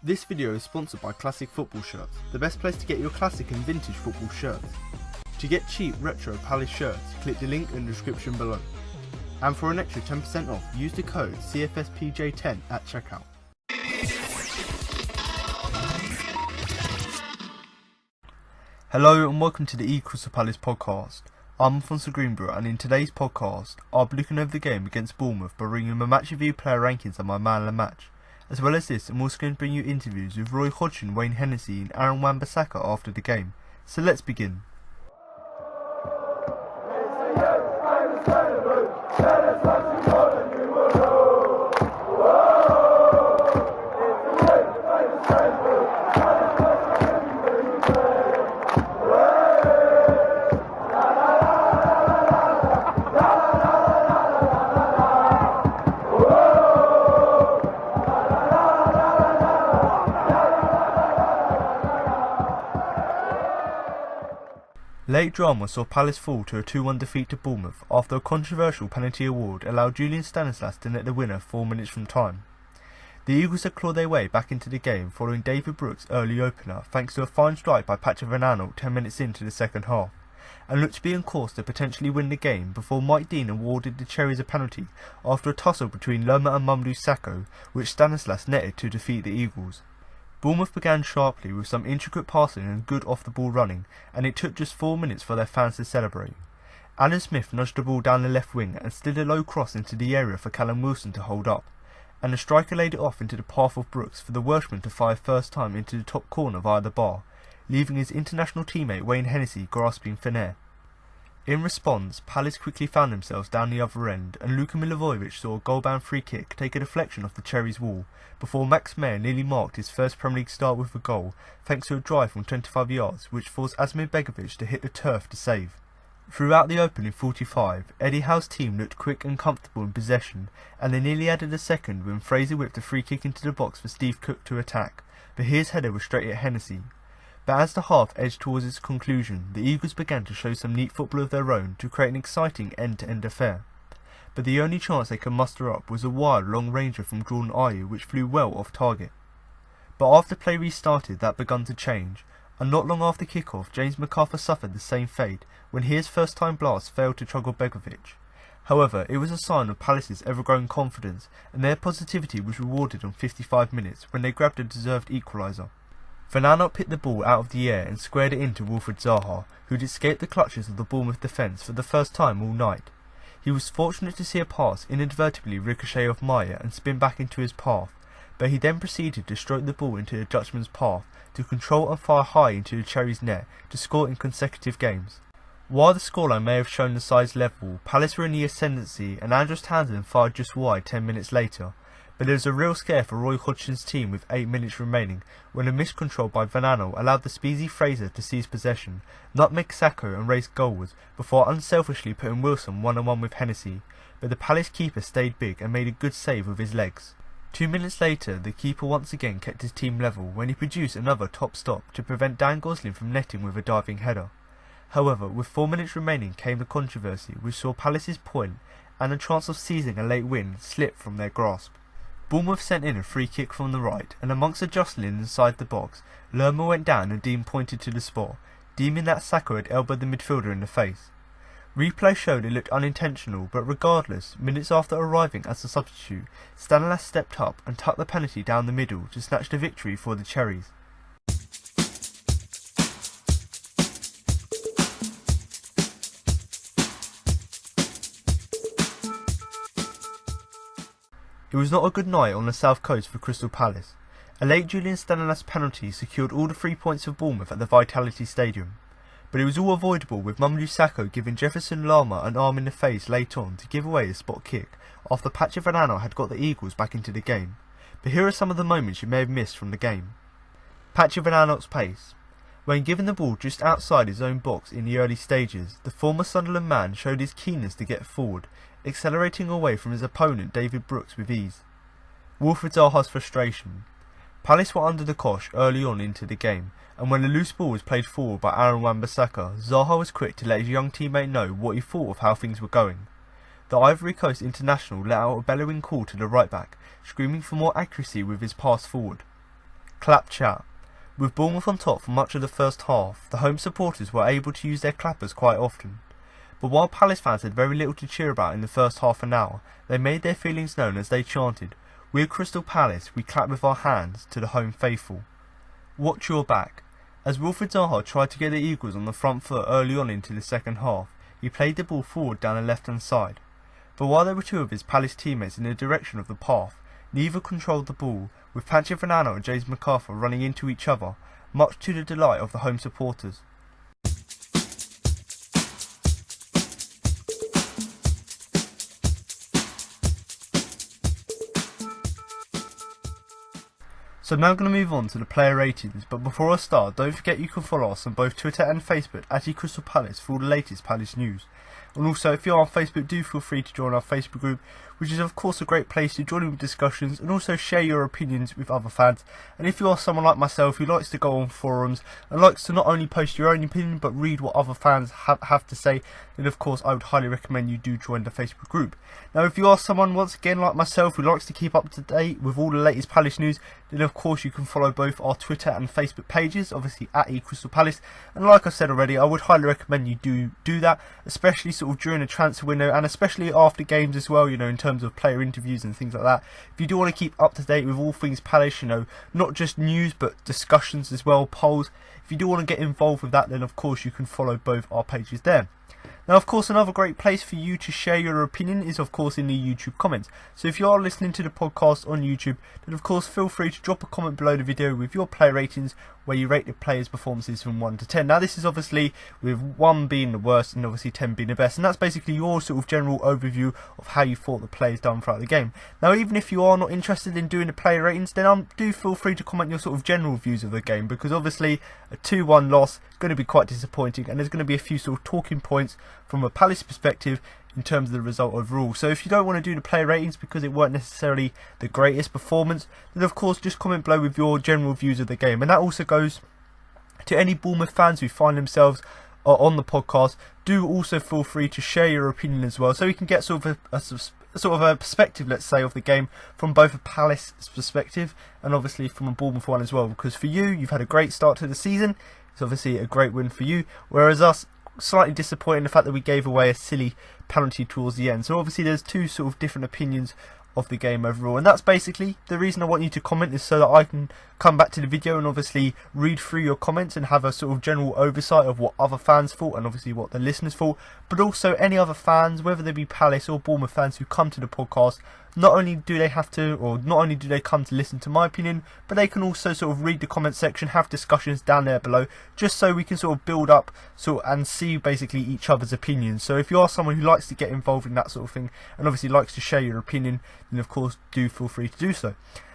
This video is sponsored by Classic Football Shirts, the best place to get your classic and vintage football shirts. To get cheap retro Palace shirts, click the link in the description below. And for an extra 10% off, use the code CFSPJ10 at checkout. Hello and welcome to the Crystal Palace podcast. I'm Alfonso Greenbrook, and in today's podcast, I'll be looking over the game against Bournemouth by bringing my match review player rankings and my man of the match. As well as this, I'm also going to bring you interviews with Roy Hodgson, Wayne Hennessy and Mamadou Sakho after the game. So let's begin. Late drama saw Palace fall to a 2-1 defeat to Bournemouth after a controversial penalty award allowed Junior Stanislas to net the winner 4 minutes from time. The Eagles had clawed their way back into the game following David Brooks' early opener thanks to a fine strike by Aanholt 10 minutes into the second half, and looked to be on course to potentially win the game before Mike Dean awarded the Cherries a penalty after a tussle between Lerma and Mamadou Sakho, which Stanislas netted to defeat the Eagles. Bournemouth began sharply with some intricate passing and good off-the-ball running, and it took just 4 minutes for their fans to celebrate. Alan Smith nudged the ball down the left wing and slid a low cross into the area for Callum Wilson to hold up, and the striker laid it off into the path of Brooks for the Welshman to fire first time into the top corner via the bar, leaving his international teammate Wayne Hennessy grasping for air. In response, Palace quickly found themselves down the other end, and Luka Milivojevic saw a goal-bound free kick take a deflection off the Cherries' wall, before Max Meyer nearly marked his first Premier League start with a goal, thanks to a drive from 25 yards which forced Asmir Begovic to hit the turf to save. Throughout the opening 45, Eddie Howe's team looked quick and comfortable in possession, and they nearly added a second when Fraser whipped a free kick into the box for Steve Cook to attack, but his header was straight at Hennessy. But as the half edged towards its conclusion, the Eagles began to show some neat football of their own to create an exciting end-to-end affair. But the only chance they could muster up was a wild long ranger from Jordan Ayew which flew well off target. But after play restarted, that began to change, and not long after kick-off, James McArthur suffered the same fate when his first-time blast failed to trouble Begovic. However, it was a sign of Palace's ever-growing confidence, and their positivity was rewarded on 55 minutes when they grabbed a deserved equaliser. Aanholt picked the ball out of the air and squared it into Wilfried Zaha, who'd escaped the clutches of the Bournemouth defence for the first time all night. He was fortunate to see a pass inadvertently ricochet off Meyer and spin back into his path, but he then proceeded to stroke the ball into the Dutchman's path to control and fire high into the Cherries' net to score in consecutive games. While the scoreline may have shown the sides level, Palace were in the ascendancy and Andros Townsend fired just wide 10 minutes later. But there was a real scare for Roy Hodgson's team with 8 minutes remaining when a miscontrol by Aanholt allowed the speedy Fraser to seize possession, nutmeg Sakho and race goalwards before unselfishly putting Wilson 1-on-1 with Hennessy, but the Palace keeper stayed big and made a good save with his legs. 2 minutes later, the keeper once again kept his team level when he produced another top stop to prevent Dan Gosling from netting with a diving header. However, with 4 minutes remaining came the controversy which saw Palace's point and the chance of seizing a late win slip from their grasp. Bournemouth sent in a free kick from the right, and amongst the jostling inside the box, Lerma went down and Dean pointed to the spot, deeming that Sakho had elbowed the midfielder in the face. Replay showed it looked unintentional, but regardless, minutes after arriving as a substitute, Stanislas stepped up and tucked the penalty down the middle to snatch the victory for the Cherries. It was not a good night on the south coast for Crystal Palace. A late Julian Stanislas penalty secured all the 3 points for Bournemouth at the Vitality Stadium, but it was all avoidable with Mamadou Sakho giving Jefferson Lerma an arm in the face late on to give away a spot kick after Aanholt had got the Eagles back into the game. But here are some of the moments you may have missed from the game. Aanholt's pace. When given the ball just outside his own box in the early stages, the former Sunderland man showed his keenness to get forward, accelerating away from his opponent David Brooks with ease. Wilfried Zaha's frustration. Palace were under the cosh early on into the game, and when the loose ball was played forward by Mamadou Sakho, Zaha was quick to let his young teammate know what he thought of how things were going. The Ivory Coast international let out a bellowing call to the right back, screaming for more accuracy with his pass forward. Clap chat. With Bournemouth on top for much of the first half, the home supporters were able to use their clappers quite often. But while Palace fans had very little to cheer about in the first half an hour, they made their feelings known as they chanted, "We're Crystal Palace, we clap with our hands," to the home faithful. Watch your back. As Wilfried Zaha tried to get the Eagles on the front foot early on into the second half, he played the ball forward down the left-hand side. But while there were two of his Palace teammates in the direction of the path, neither controlled the ball, with Pancho Fernando and James MacArthur running into each other, much to the delight of the home supporters. So now I'm going to move on to the player ratings, but before I start, don't forget you can follow us on both Twitter and Facebook at Crystal Palace for all the latest Palace news. And also, if you're on Facebook, do feel free to join our Facebook group, which is of course a great place to join in with discussions and also share your opinions with other fans. And if you are someone like myself who likes to go on forums and likes to not only post your own opinion but read what other fans have to say, then of course I would highly recommend you do join the Facebook group. Now if you are someone once again like myself who likes to keep up to date with all the latest Palace news, then of course you can follow both our Twitter and Facebook pages, obviously at Crystal Palace. And like I said already, I would highly recommend you do that, especially sort of during the transfer window and especially after games as well, you know, in terms of player interviews and things like that. If you do want to keep up to date with all things Palace, you know, not just news but discussions as well, polls, if you do want to get involved with that, then of course you can follow both our pages there. Now of course another great place for you to share your opinion is of course in the YouTube comments. So if you are listening to the podcast on YouTube, then of course feel free to drop a comment below the video with your player ratings where you rate the players' performances from 1 to 10. Now this is obviously with 1 being the worst and obviously 10 being the best, and that's basically your sort of general overview of how you thought the players done throughout the game. Now even if you are not interested in doing the player ratings, then do feel free to comment your sort of general views of the game, because obviously a 2-1 loss is going to be quite disappointing and there's going to be a few sort of talking points from a Palace perspective in terms of the result overall. So if you don't want to do the player ratings because it weren't necessarily the greatest performance, then of course just comment below with your general views of the game. And that also goes to any Bournemouth fans who find themselves on the podcast. Do also feel free to share your opinion as well, so we can get sort of a perspective, let's say, of the game from both a Palace perspective and obviously from a Bournemouth one as well. Because for you, you've had a great start to the season. It's obviously a great win for you, whereas us, slightly disappointed in the fact that we gave away a silly penalty towards the end. So obviously there's two sort of different opinions of the game overall, and that's basically the reason I want you to comment, is so that I can come back to the video and obviously read through your comments and have a sort of general oversight of what other fans thought and obviously what the listeners thought, but also any other fans, whether they be Palace or Bournemouth fans who come to the podcast. Not only do they come to listen to my opinion, but they can also sort of read the comment section, have discussions down there below, just so we can sort of build up and see basically each other's opinions. So if you are someone who likes to get involved in that sort of thing and obviously likes to share your opinion, then of course do feel free to do so.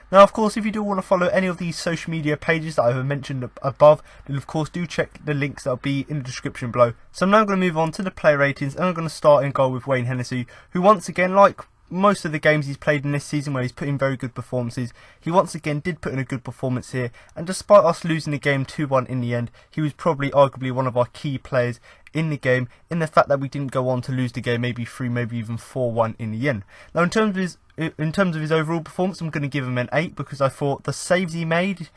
Now of course if you do want to follow any of these social media pages that I've mentioned above, then of course do check the links that will be in the description below. So I'm now going to move on to the player ratings, and I'm going to start in goal with Wayne Hennessy, who once again, like most of the games he's played in this season where he's put in very good performances, he once again did put in a good performance here, and despite us losing the game 2-1 in the end, he was probably arguably one of our key players in the game, in the fact that we didn't go on to lose the game maybe 3, maybe even 4-1 in the end. Now in terms of his overall performance, I'm going to give him an 8, because I thought the saves he made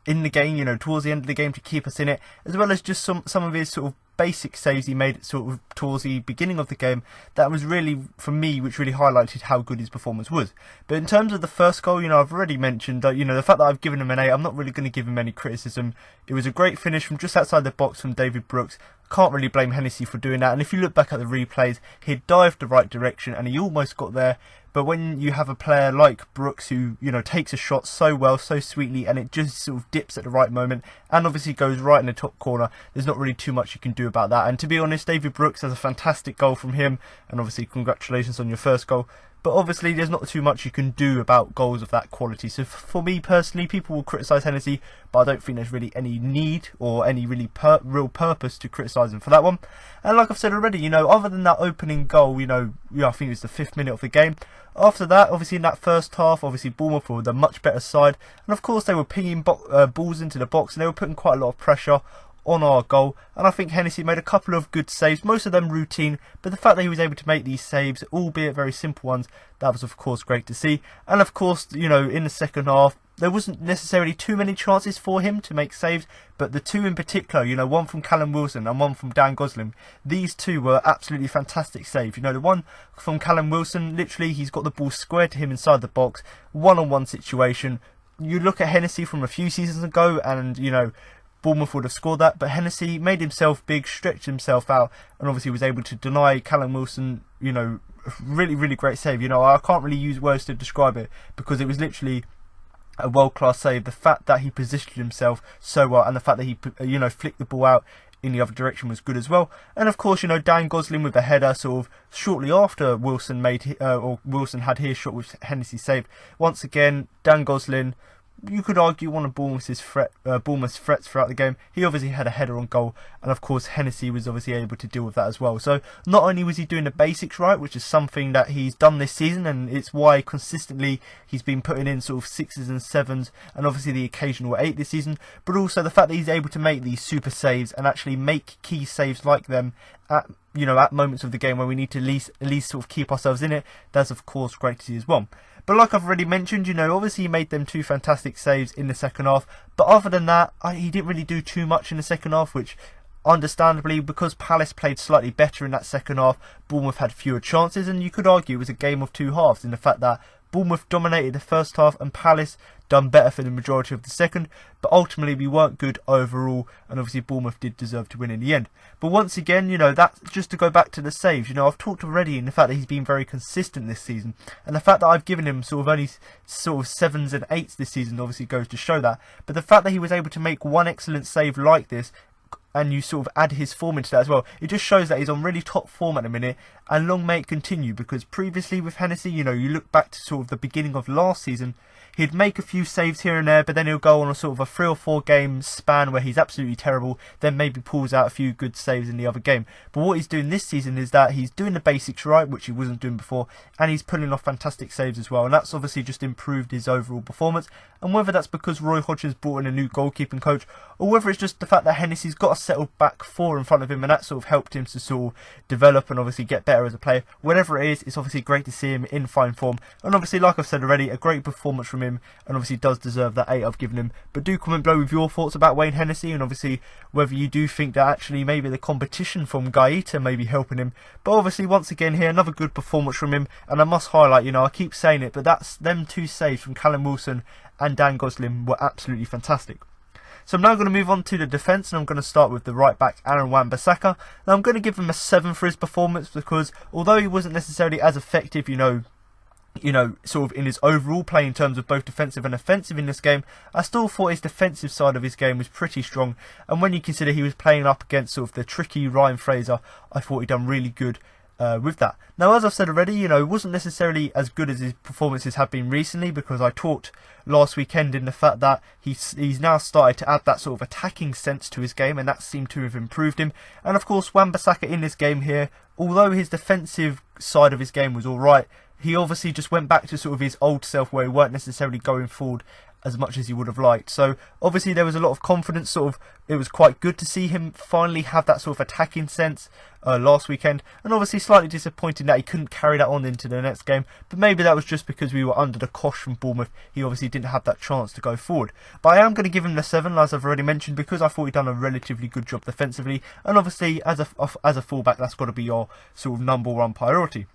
in the game, you know, towards the end of the game to keep us in it, as well as just some of his sort of basic saves he made sort of towards the beginning of the game, that was really, for me, which really highlighted how good his performance was. But in terms of the first goal, you know, I've already mentioned that, you know, the fact that I've given him an 8, I'm not really going to give him any criticism. It was a great finish from just outside the box from David Brooks. Can't really blame Hennessy for doing that, and if you look back at the replays, he dived the right direction and he almost got there. But when you have a player like Brooks who, you know, takes a shot so well, so sweetly, and it just sort of dips at the right moment and obviously goes right in the top corner, there's not really too much you can do about that. And to be honest, David Brooks has a fantastic goal from him, and obviously congratulations on your first goal. But obviously there's not too much you can do about goals of that quality. So for me personally, people will criticise Hennessy, but I don't think there's really any need or any really real purpose to criticise him for that one. And like I've said already, you know, other than that opening goal, you know, I think it was the 5th minute of the game. After that, obviously in that first half, obviously Bournemouth were the much better side, and of course they were pinging balls into the box, and they were putting quite a lot of pressure on our goal. And I think Hennessy made a couple of good saves, most of them routine, but the fact that he was able to make these saves, albeit very simple ones, that was of course great to see. And of course, you know, in the second half, there wasn't necessarily too many chances for him to make saves, but the two in particular, you know, one from Callum Wilson and one from Dan Gosling, these two were absolutely fantastic saves. You know, the one from Callum Wilson, literally he's got the ball squared to him inside the box, one-on-one situation. You look at Hennessy from a few seasons ago and, you know, Bournemouth would have scored that, but Hennessy made himself big, stretched himself out, and obviously was able to deny Callum Wilson, you know, really, really great save. You know, I can't really use words to describe it because it was literally a world-class save. The fact that he positioned himself so well and the fact that he, you know, flicked the ball out in the other direction was good as well. And of course, you know, Dan Gosling with a header sort of shortly after Wilson made or Wilson had his shot with Hennessy saved. Once again, Dan Gosling, you could argue one of Bournemouth's threats throughout the game. He obviously had a header on goal, and of course Hennessy was obviously able to deal with that as well. So not only was he doing the basics right, which is something that he's done this season, and it's why consistently he's been putting in sort of 6s and 7s, and obviously the occasional 8 this season, but also the fact that he's able to make these super saves and actually make key saves like them at, you know, at moments of the game where we need to at least sort of keep ourselves in it. That's of course great to see as well. But like I've already mentioned, you know, obviously he made them 2 fantastic saves in the second half. But other than that, he didn't really do too much in the second half, which understandably, because Palace played slightly better in that second half, Bournemouth had fewer chances, and you could argue it was a game of two halves in the fact that Bournemouth dominated the first half and Palace done better for the majority of the second, but ultimately we weren't good overall, and obviously Bournemouth did deserve to win in the end. But once again, you know, that's just to go back to the saves. You know, I've talked already in the fact that he's been very consistent this season, and the fact that I've given him sort of only sort of 7s and 8s this season obviously goes to show that. But the fact that he was able to make one excellent save like this, and you sort of add his form into that as well, it just shows that he's on really top form at the minute, and long may it continue, because previously with Hennessy, you know, you look back to sort of the beginning of last season, he'd make a few saves here and there, but then he'll go on a sort of a 3 or 4 game span where he's absolutely terrible, then maybe pulls out a few good saves in the other game. But what he's doing this season is that he's doing the basics right, which he wasn't doing before, and he's pulling off fantastic saves as well, and that's obviously just improved his overall performance. And whether that's because Roy Hodgson's brought in a new goalkeeping coach, or whether it's just the fact that Hennessy's got a settled back 4 in front of him, and that sort of helped him to sort of develop and obviously get better as a player. Whatever it is, it's obviously great to see him in fine form, and obviously, like I've said already, a great performance from him, and obviously does deserve that 8 I've given him. But do comment below with your thoughts about Wayne Hennessy, and obviously whether you do think that actually maybe the competition from Gaeta may be helping him. But obviously, once again here, another good performance from him, and I must highlight, you know, I keep saying it, but that's them 2 saves from Callum Wilson and Dan Gosling were absolutely fantastic. So I'm now going to move on to the defence, and I'm going to start with the right back Aaron Wan-Bissaka. Now I'm going to give him a 7 for his performance, because although he wasn't necessarily as effective, you know, sort of in his overall play in terms of both defensive and offensive in this game, I still thought his defensive side of his game was pretty strong. And when you consider he was playing up against sort of the tricky Ryan Fraser, I thought he'd done really good with that. Now, as I've said already, you know, it wasn't necessarily as good as his performances have been recently, because I talked last weekend in the fact that he's now started to add that sort of attacking sense to his game, and that seemed to have improved him. And of course, Wan-Bissaka in this game here, although his defensive side of his game was alright, he obviously just went back to sort of his old self where he weren't necessarily going forward as much as he would have liked. So obviously there was a lot of confidence, sort of, it was quite good to see him finally have that sort of attacking sense last weekend, and obviously slightly disappointing that he couldn't carry that on into the next game, but maybe that was just because we were under the cosh from Bournemouth. He obviously didn't have that chance to go forward. But I am going to give him the 7, as I've already mentioned, because I thought he'd done a relatively good job defensively, and obviously as a fullback, that's got to be your sort of #1 priority.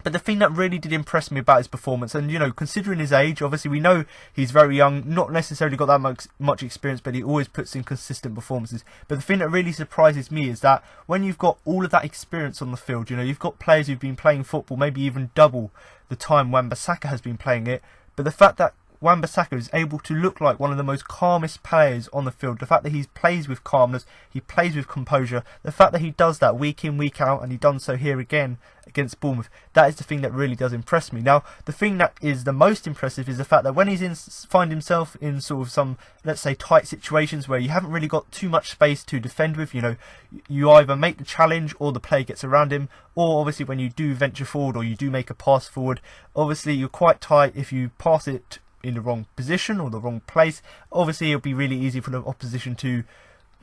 But the thing that really did impress me about his performance, and you know, considering his age, obviously we know he's very young, not necessarily got that much experience, but he always puts in consistent performances. But the thing that really surprises me is that when you've got all of that experience on the field, you know, you've got players who've been playing football maybe even double the time Wan-Bissaka has been playing it, but the fact that Wan-Bissaka is able to look like one of the most calmest players on the field, the fact that he plays with calmness, he plays with composure, the fact that he does that week in, week out, and he done so here again against Bournemouth, that is the thing that really does impress me. Now, the thing that is the most impressive is the fact that when he's find himself in sort of some, let's say, tight situations where you haven't really got too much space to defend with, you know, you either make the challenge or the play gets around him, or obviously when you do venture forward or you do make a pass forward, obviously you're quite tight. If you pass it in the wrong position or the wrong place, obviously it'll be really easy for the opposition to,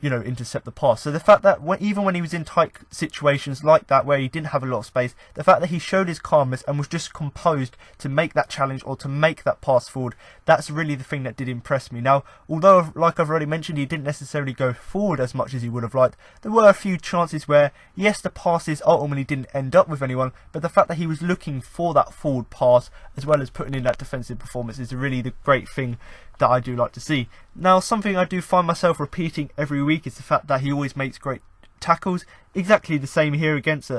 intercept the pass. So the fact that even when he was in tight situations like that where he didn't have a lot of space, the fact that he showed his calmness and was just composed to make that challenge or to make that pass forward, that's really the thing that did impress me. Now, although, like I've already mentioned, he didn't necessarily go forward as much as he would have liked, there were a few chances where, yes, the passes ultimately didn't end up with anyone, but the fact that he was looking for that forward pass as well as putting in that defensive performance is really the great thing that I do like to see. Now, something I do find myself repeating every week is the fact that he always makes great tackles. Exactly the same here against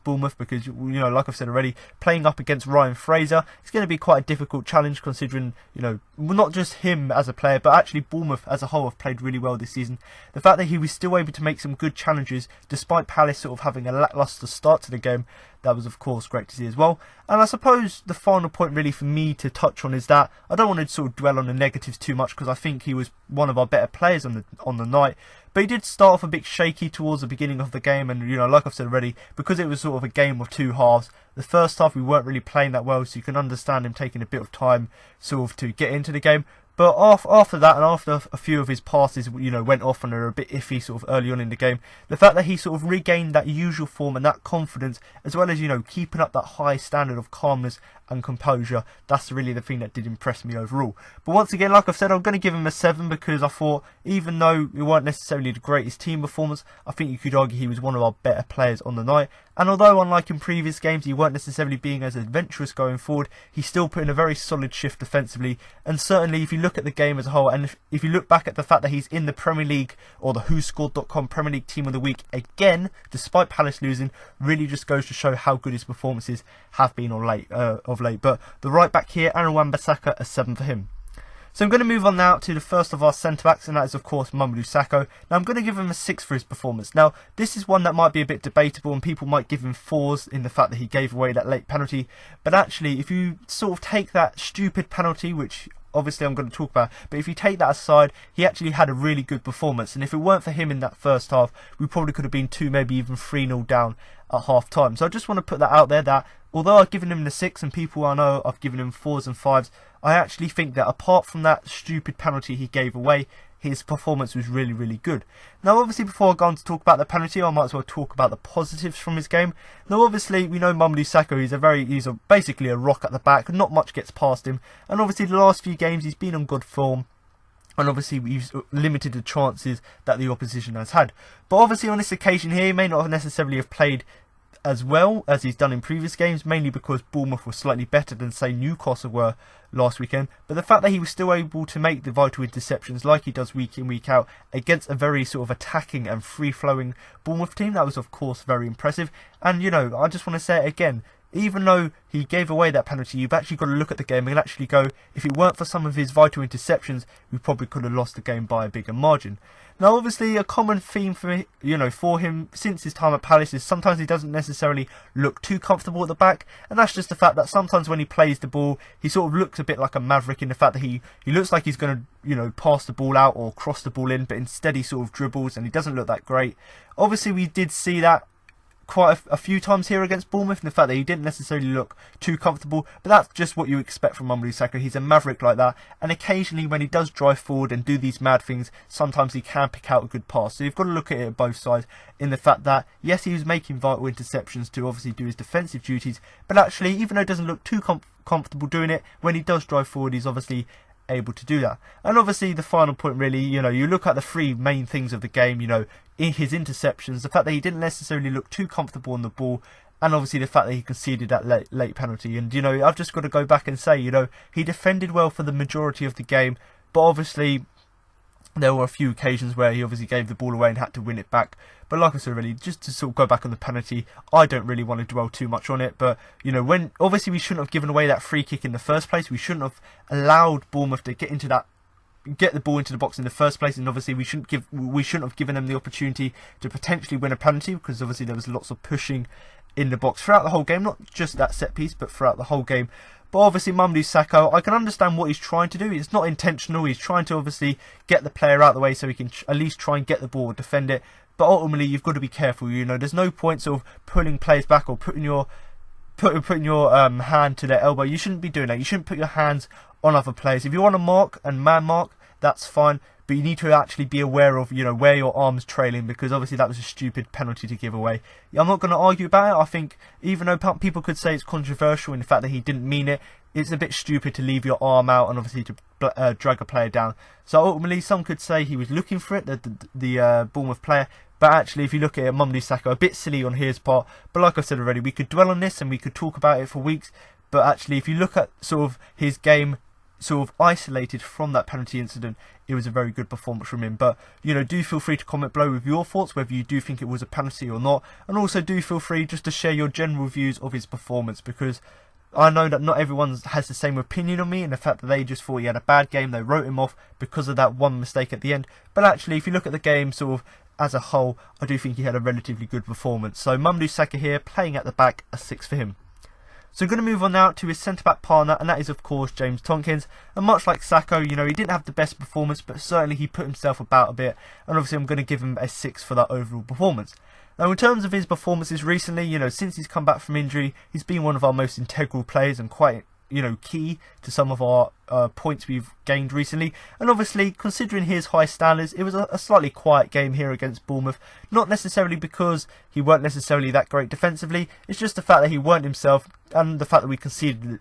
Bournemouth, because like I've said already, playing up against Ryan Fraser, it's going to be quite a difficult challenge, considering not just him as a player, but actually Bournemouth as a whole have played really well this season. The fact that he was still able to make some good challenges despite Palace sort of having a lacklustre start to the game, that was of course great to see as well. And I suppose the final point really for me to touch on is that I don't want to sort of dwell on the negatives too much, because I think he was one of our better players on the night. But he did start off a bit shaky towards the beginning of the game, and like I've said already, because it was sort of a game of two halves, the first half we weren't really playing that well, so you can understand him taking a bit of time sort of to get into the game. But after that, and after a few of his passes went off and are a bit iffy sort of early on in the game, the fact that he sort of regained that usual form and that confidence, as well as keeping up that high standard of calmness and composure, that's really the thing that did impress me overall. But once again, like I've said, I'm going to give him a 7, because I thought, even though it weren't necessarily the greatest team performance, I think you could argue he was one of our better players on the night. And although, unlike in previous games, he weren't necessarily being as adventurous going forward, he still put in a very solid shift defensively. And certainly, if you look at the game as a whole, and if you look back at the fact that he's in the Premier League, or the WhoScored.com Premier League Team of the Week again, despite Palace losing, really just goes to show how good his performances have been of late. But the right back here, Wan-Bissaka, a 7 for him. So I'm going to move on now to the first of our centre-backs, and that is of course Mamadou Sakho. Now I'm going to give him a 6 for his performance. Now this is one that might be a bit debatable, and people might give him 4s in the fact that he gave away that late penalty. But actually, if you sort of take that stupid penalty, which obviously I'm going to talk about, but if you take that aside, he actually had a really good performance, and if it weren't for him in that first half, we probably could have been 2, maybe even 3-0 down at half time. So I just want to put that out there, that although I've given him the 6, and people I know I've given him 4s and 5s, I actually think that apart from that stupid penalty he gave away, his performance was really, really good. Now obviously, before I go on to talk about the penalty, I might as well talk about the positives from his game. Now obviously, we know Mamadou Sakho, he's basically a rock at the back, not much gets past him, and obviously the last few games he's been on good form, and obviously we've limited the chances that the opposition has had. But obviously on this occasion here, he may not necessarily have played as well as he's done in previous games, mainly because Bournemouth was slightly better than, say, Newcastle were last weekend. But the fact that he was still able to make the vital interceptions like he does week in, week out against a very sort of attacking and free-flowing Bournemouth team, that was of course very impressive. And I just want to say it again, even though he gave away that penalty, you've actually got to look at the game and actually go, if it weren't for some of his vital interceptions, we probably could have lost the game by a bigger margin. Now obviously, a common theme for him since his time at Palace is sometimes he doesn't necessarily look too comfortable at the back, and that's just the fact that sometimes when he plays the ball, he sort of looks a bit like a maverick, in the fact that he looks like he's going to pass the ball out or cross the ball in, but instead he sort of dribbles and he doesn't look that great. Obviously we did see that quite a few times here against Bournemouth, and the fact that he didn't necessarily look too comfortable, but that's just what you expect from Mamadou Sakho. He's a maverick like that, and occasionally when he does drive forward and do these mad things, sometimes he can pick out a good pass. So you've got to look at it at both sides, in the fact that yes, he was making vital interceptions to obviously do his defensive duties, but actually, even though he doesn't look too comfortable doing it, when he does drive forward, he's obviously able to do that. And obviously the final point really, you look at the 3 main things of the game, in his interceptions, the fact that he didn't necessarily look too comfortable on the ball, and obviously the fact that he conceded that late penalty. And I've just got to go back and say, he defended well for the majority of the game, but obviously there were a few occasions where he obviously gave the ball away and had to win it back. But like I said, really, just to sort of go back on the penalty, I don't really want to dwell too much on it. But when obviously we shouldn't have given away that free kick in the first place. We shouldn't have allowed Bournemouth to get the ball into the box in the first place, and obviously we shouldn't have given them the opportunity to potentially win a penalty, because obviously there was lots of pushing in the box throughout the whole game, not just that set piece, but throughout the whole game. But obviously Mamadou Sakho, I can understand what he's trying to do. It's not intentional. He's trying to obviously get the player out of the way so he can at least try and get the ball, defend it. But ultimately you've got to be careful. There's no point sort of pulling players back or putting your hand to their elbow. You shouldn't be doing that. You shouldn't put your hands on other players. If you want to mark and man mark, that's fine. But you need to actually be aware of, you know, where your arm's trailing, because obviously that was a stupid penalty to give away. I'm not going to argue about it. I think even though people could say it's controversial in the fact that he didn't mean it, it's a bit stupid to leave your arm out and obviously to drag a player down. So ultimately, some could say he was looking for it, the Bournemouth player. But actually, if you look at it, Mamadou Sakho, a bit silly on his part. But like I said already, we could dwell on this and we could talk about it for weeks. But actually, if you look at sort of his game, sort of isolated from that penalty incident, it was a very good performance from him. But, you know, do feel free to comment below with your thoughts, whether you do think it was a penalty or not. And also do feel free just to share your general views of his performance, because I know that not everyone has the same opinion on me, and the fact that they just thought he had a bad game, they wrote him off because of that one mistake at the end. But actually, if you look at the game sort of as a whole, I do think he had a relatively good performance. So Mamadou Sakho here, playing at the back, a 6 for him. So I'm going to move on now to his centre-back partner, and that is of course James Tompkins. And much like Sakho, you know, he didn't have the best performance, but certainly he put himself about a bit, and obviously I'm going to give him a 6 for that overall performance. Now in terms of his performances recently, you know, since he's come back from injury, he's been one of our most integral players and quite, you know, key to some of our points we've gained recently. And obviously, considering his high standards, it was a slightly quiet game here against Bournemouth. Not necessarily because he weren't necessarily that great defensively, it's just the fact that he weren't himself, and the fact that we conceded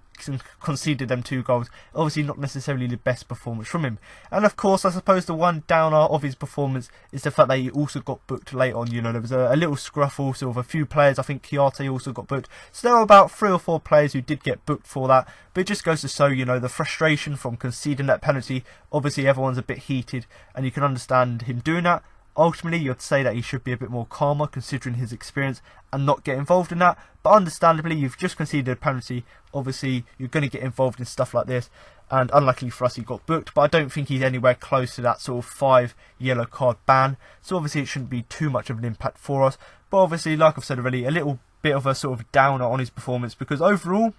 them 2 goals. Obviously not necessarily the best performance from him. And of course, I suppose the one downer of his performance is the fact that he also got booked late on. You know, there was a little scruffle, sort of a few players. I think Kouyaté also got booked. So there were about 3 or 4 players who did get booked for that. But it just goes to show, you know, the frustration from conceding that penalty. Obviously everyone's a bit heated, and you can understand him doing that. Ultimately, you'd say that he should be a bit more calmer considering his experience and not get involved in that. But understandably, you've just conceded a penalty. Obviously, you're going to get involved in stuff like this. And unluckily for us, he got booked. But I don't think he's anywhere close to that sort of 5 yellow card ban. So obviously, it shouldn't be too much of an impact for us. But obviously, like I've said already, a little bit of a sort of downer on his performance, because overall,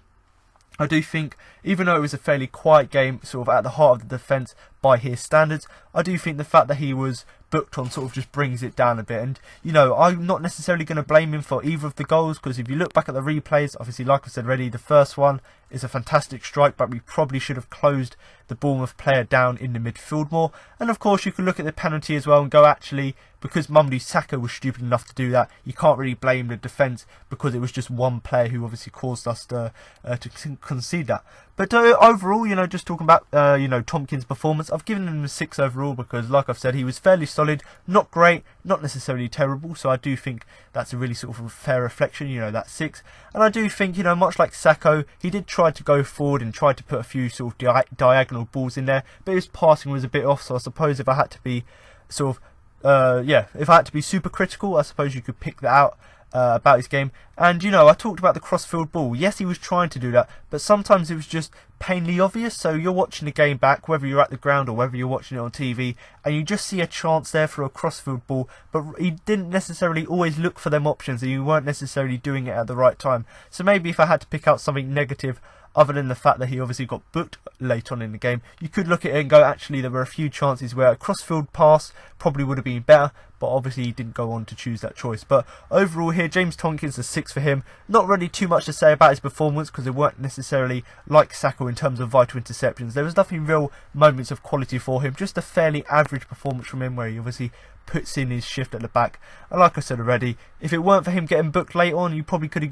I do think, even though it was a fairly quiet game, sort of at the heart of the defence by his standards, I do think the fact that he was booked on sort of just brings it down a bit. And, you know, I'm not necessarily going to blame him for either of the goals, because if you look back at the replays, obviously, like I said already, the first one is a fantastic strike, but we probably should have closed the Bournemouth player down in the midfield more. And of course, you can look at the penalty as well and go, actually, because Mamadou Sakho was stupid enough to do that, you can't really blame the defence, because it was just one player who obviously caused us to concede that. But overall, you know, just talking about, you know, Tompkins' performance, I've given him a 6 overall, because like I've said, he was fairly solid, not great, not necessarily terrible. So I do think that's a really sort of fair reflection, you know, that 6. And I do think, you know, much like Sakho, he did try to go forward and try to put a few sort of diagonal balls in there, but his passing was a bit off. So I suppose if I had to be sort of if I had to be super critical, I suppose you could pick that out about his game. And, you know, I talked about the crossfield ball. Yes, he was trying to do that, but sometimes it was just painfully obvious. So you're watching the game back, whether you're at the ground or whether you're watching it on TV, and you just see a chance there for a crossfield ball, but he didn't necessarily always look for them options, and you weren't necessarily doing it at the right time. So maybe if I had to pick out something negative, other than the fact that he obviously got booked late on in the game, you could look at it and go, actually, there were a few chances where a crossfield pass probably would have been better, but obviously he didn't go on to choose that choice. But overall here, James Tompkins, a 6 for him. Not really too much to say about his performance, because it weren't necessarily like Sakho in terms of vital interceptions. There was nothing real moments of quality for him, just a fairly average performance from him, where he obviously puts in his shift at the back. And like I said already, if it weren't for him getting booked late on, you probably could have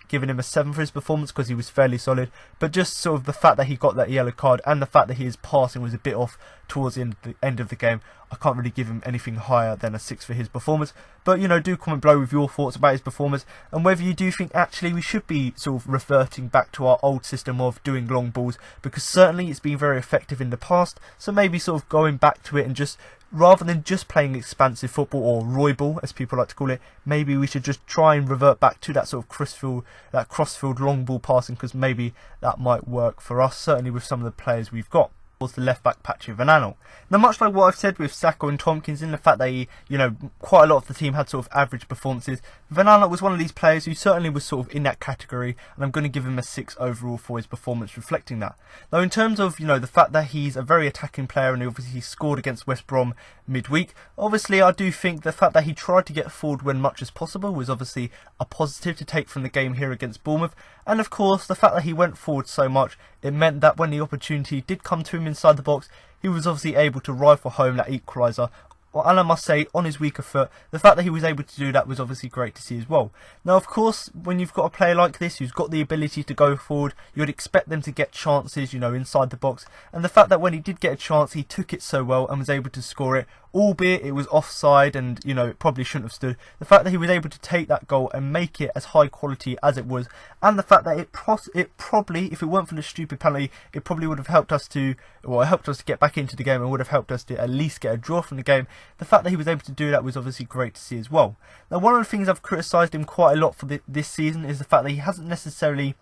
given him a 7 for his performance, because he was fairly solid. But just sort of the fact that he got that yellow card, and the fact that his passing was a bit off towards the end of the game, I can't really give him anything higher than a 6 for his performance. But, you know, do comment below with your thoughts about his performance, and whether you do think actually we should be sort of reverting back to our old system of doing long balls, because certainly it's been very effective in the past. So maybe sort of going back to it, and just rather than just playing expansive football, or Roy ball as people like to call it, maybe we should just try and revert back to that sort of crossfield long ball passing, because maybe that might work for us, certainly with some of the players we've got. The left back patch of Aanholt. Now, much like what I've said with Sakho and Tompkins, in the fact that he, you know, quite a lot of the team had sort of average performances, Aanholt was one of these players who certainly was sort of in that category, and I'm going to give him a 6 overall for his performance reflecting that. Now, in terms of, you know, the fact that he's a very attacking player, and obviously he scored against West Brom midweek, obviously I do think the fact that he tried to get forward when much as possible was obviously a positive to take from the game here against Bournemouth. And of course, the fact that he went forward so much, it meant that when the opportunity did come to him him inside the box, he was obviously able to rifle home that equaliser. And I must say, on his weaker foot, the fact that he was able to do that was obviously great to see as well. Now, of course, when you've got a player like this who's got the ability to go forward, you would expect them to get chances, you know, inside the box. And the fact that when he did get a chance, he took it so well and was able to score it, albeit it was offside and, you know, it probably shouldn't have stood. The fact that he was able to take that goal and make it as high quality as it was, and the fact that it probably, if it weren't for the stupid penalty, it probably would have helped us to, well, it helped us to get back into the game and would have helped us to at least get a draw from the game. The fact that he was able to do that was obviously great to see as well. Now, one of the things I've criticised him quite a lot for this season is the fact that he hasn't necessarily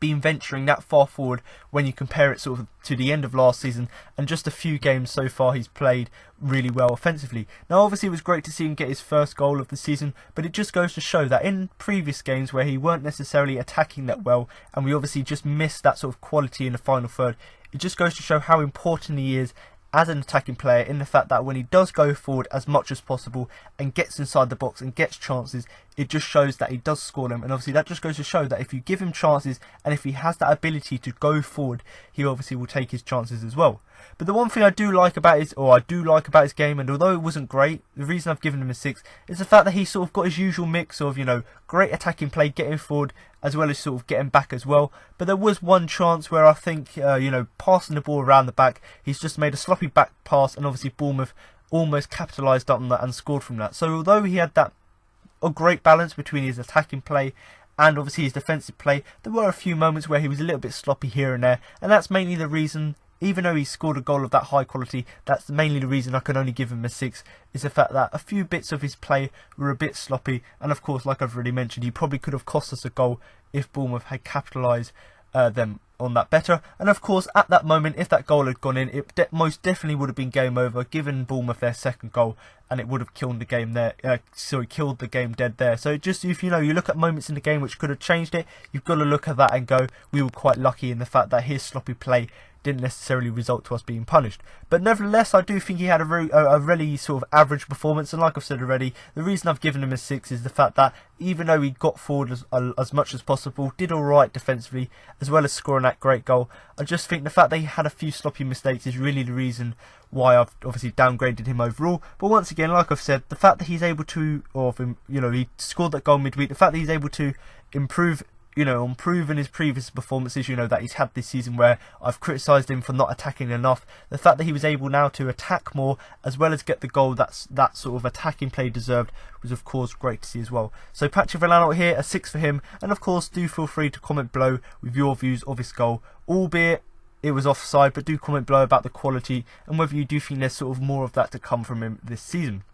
been venturing that far forward when you compare it sort of to the end of last season, and just a few games so far he's played really well offensively. Now, obviously it was great to see him get his first goal of the season, but it just goes to show that in previous games where he weren't necessarily attacking that well, and we obviously just missed that sort of quality in the final third, it just goes to show how important he is as an attacking player, in the fact that when he does go forward as much as possible and gets inside the box and gets chances, it just shows that he does score them. And obviously that just goes to show that if you give him chances and if he has that ability to go forward, he obviously will take his chances as well. But the one thing I do like about his game, and although it wasn't great, the reason I've given him a 6 is the fact that he sort of got his usual mix of, you know, great attacking play, getting forward, as well as sort of getting back as well. But there was one chance where I think, you know, passing the ball around the back, he's just made a sloppy back pass, and obviously Bournemouth almost capitalised on that and scored from that. So although he had a great balance between his attacking play and obviously his defensive play, there were a few moments where he was a little bit sloppy here and there, and that's mainly the reason. Even though he scored a goal of that high quality, that's mainly the reason I can only give him a 6, is the fact that a few bits of his play were a bit sloppy, and of course, like I've already mentioned, he probably could have cost us a goal if Bournemouth had capitalised them on that better. And of course, at that moment, if that goal had gone in, it most definitely would have been game over, given Bournemouth their second goal, and it would have killed the game there. Killed the game dead there. So just, if you know, you look at moments in the game which could have changed it, you've got to look at that and go, we were quite lucky in the fact that his sloppy play didn't necessarily result to us being punished. But nevertheless, I do think he had a really sort of average performance, and like I've said already, the reason I've given him a 6 is the fact that even though he got forward as much as possible, did alright defensively, as well as scoring that great goal, I just think the fact that he had a few sloppy mistakes is really the reason why I've obviously downgraded him overall. But once again, like I've said, the fact that he's able to, or you know, he scored that goal midweek, the fact that he's able to improve, you know, improving his previous performances, you know, that he's had this season where I've criticised him for not attacking enough. The fact that he was able now to attack more as well as get the goal that sort of attacking play deserved was of course great to see as well. So Patrick Aanholt here, a 6 for him, and of course do feel free to comment below with your views of his goal, albeit it was offside, but do comment below about the quality and whether you do think there's sort of more of that to come from him this season.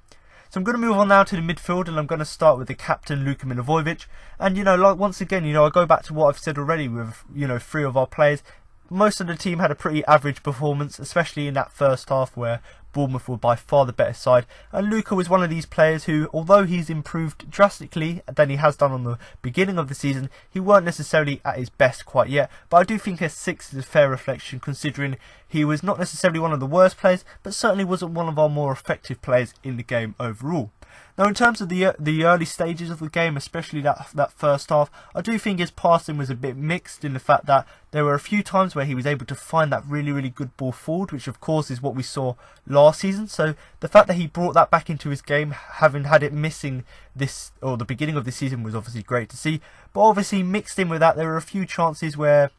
So I'm going to move on now to the midfield, and I'm going to start with the captain, Luka Milivojevic. And, you know, like once again, you know, I go back to what I've said already with, you know, 3 of our players. Most of the team had a pretty average performance, especially in that first half where Bournemouth were by far the better side. And Luka was one of these players who, although he's improved drastically than he has done on the beginning of the season, he weren't necessarily at his best quite yet. But I do think a 6 is a fair reflection, considering he was not necessarily one of the worst players, but certainly wasn't one of our more effective players in the game overall. Now, in terms of the early stages of the game, especially that first half, I do think his passing was a bit mixed, in the fact that there were a few times where he was able to find that really, really good ball forward, which of course is what we saw last season. So the fact that he brought that back into his game, having had it missing this, or the beginning of this season, was obviously great to see. But obviously mixed in with that, there were a few chances where,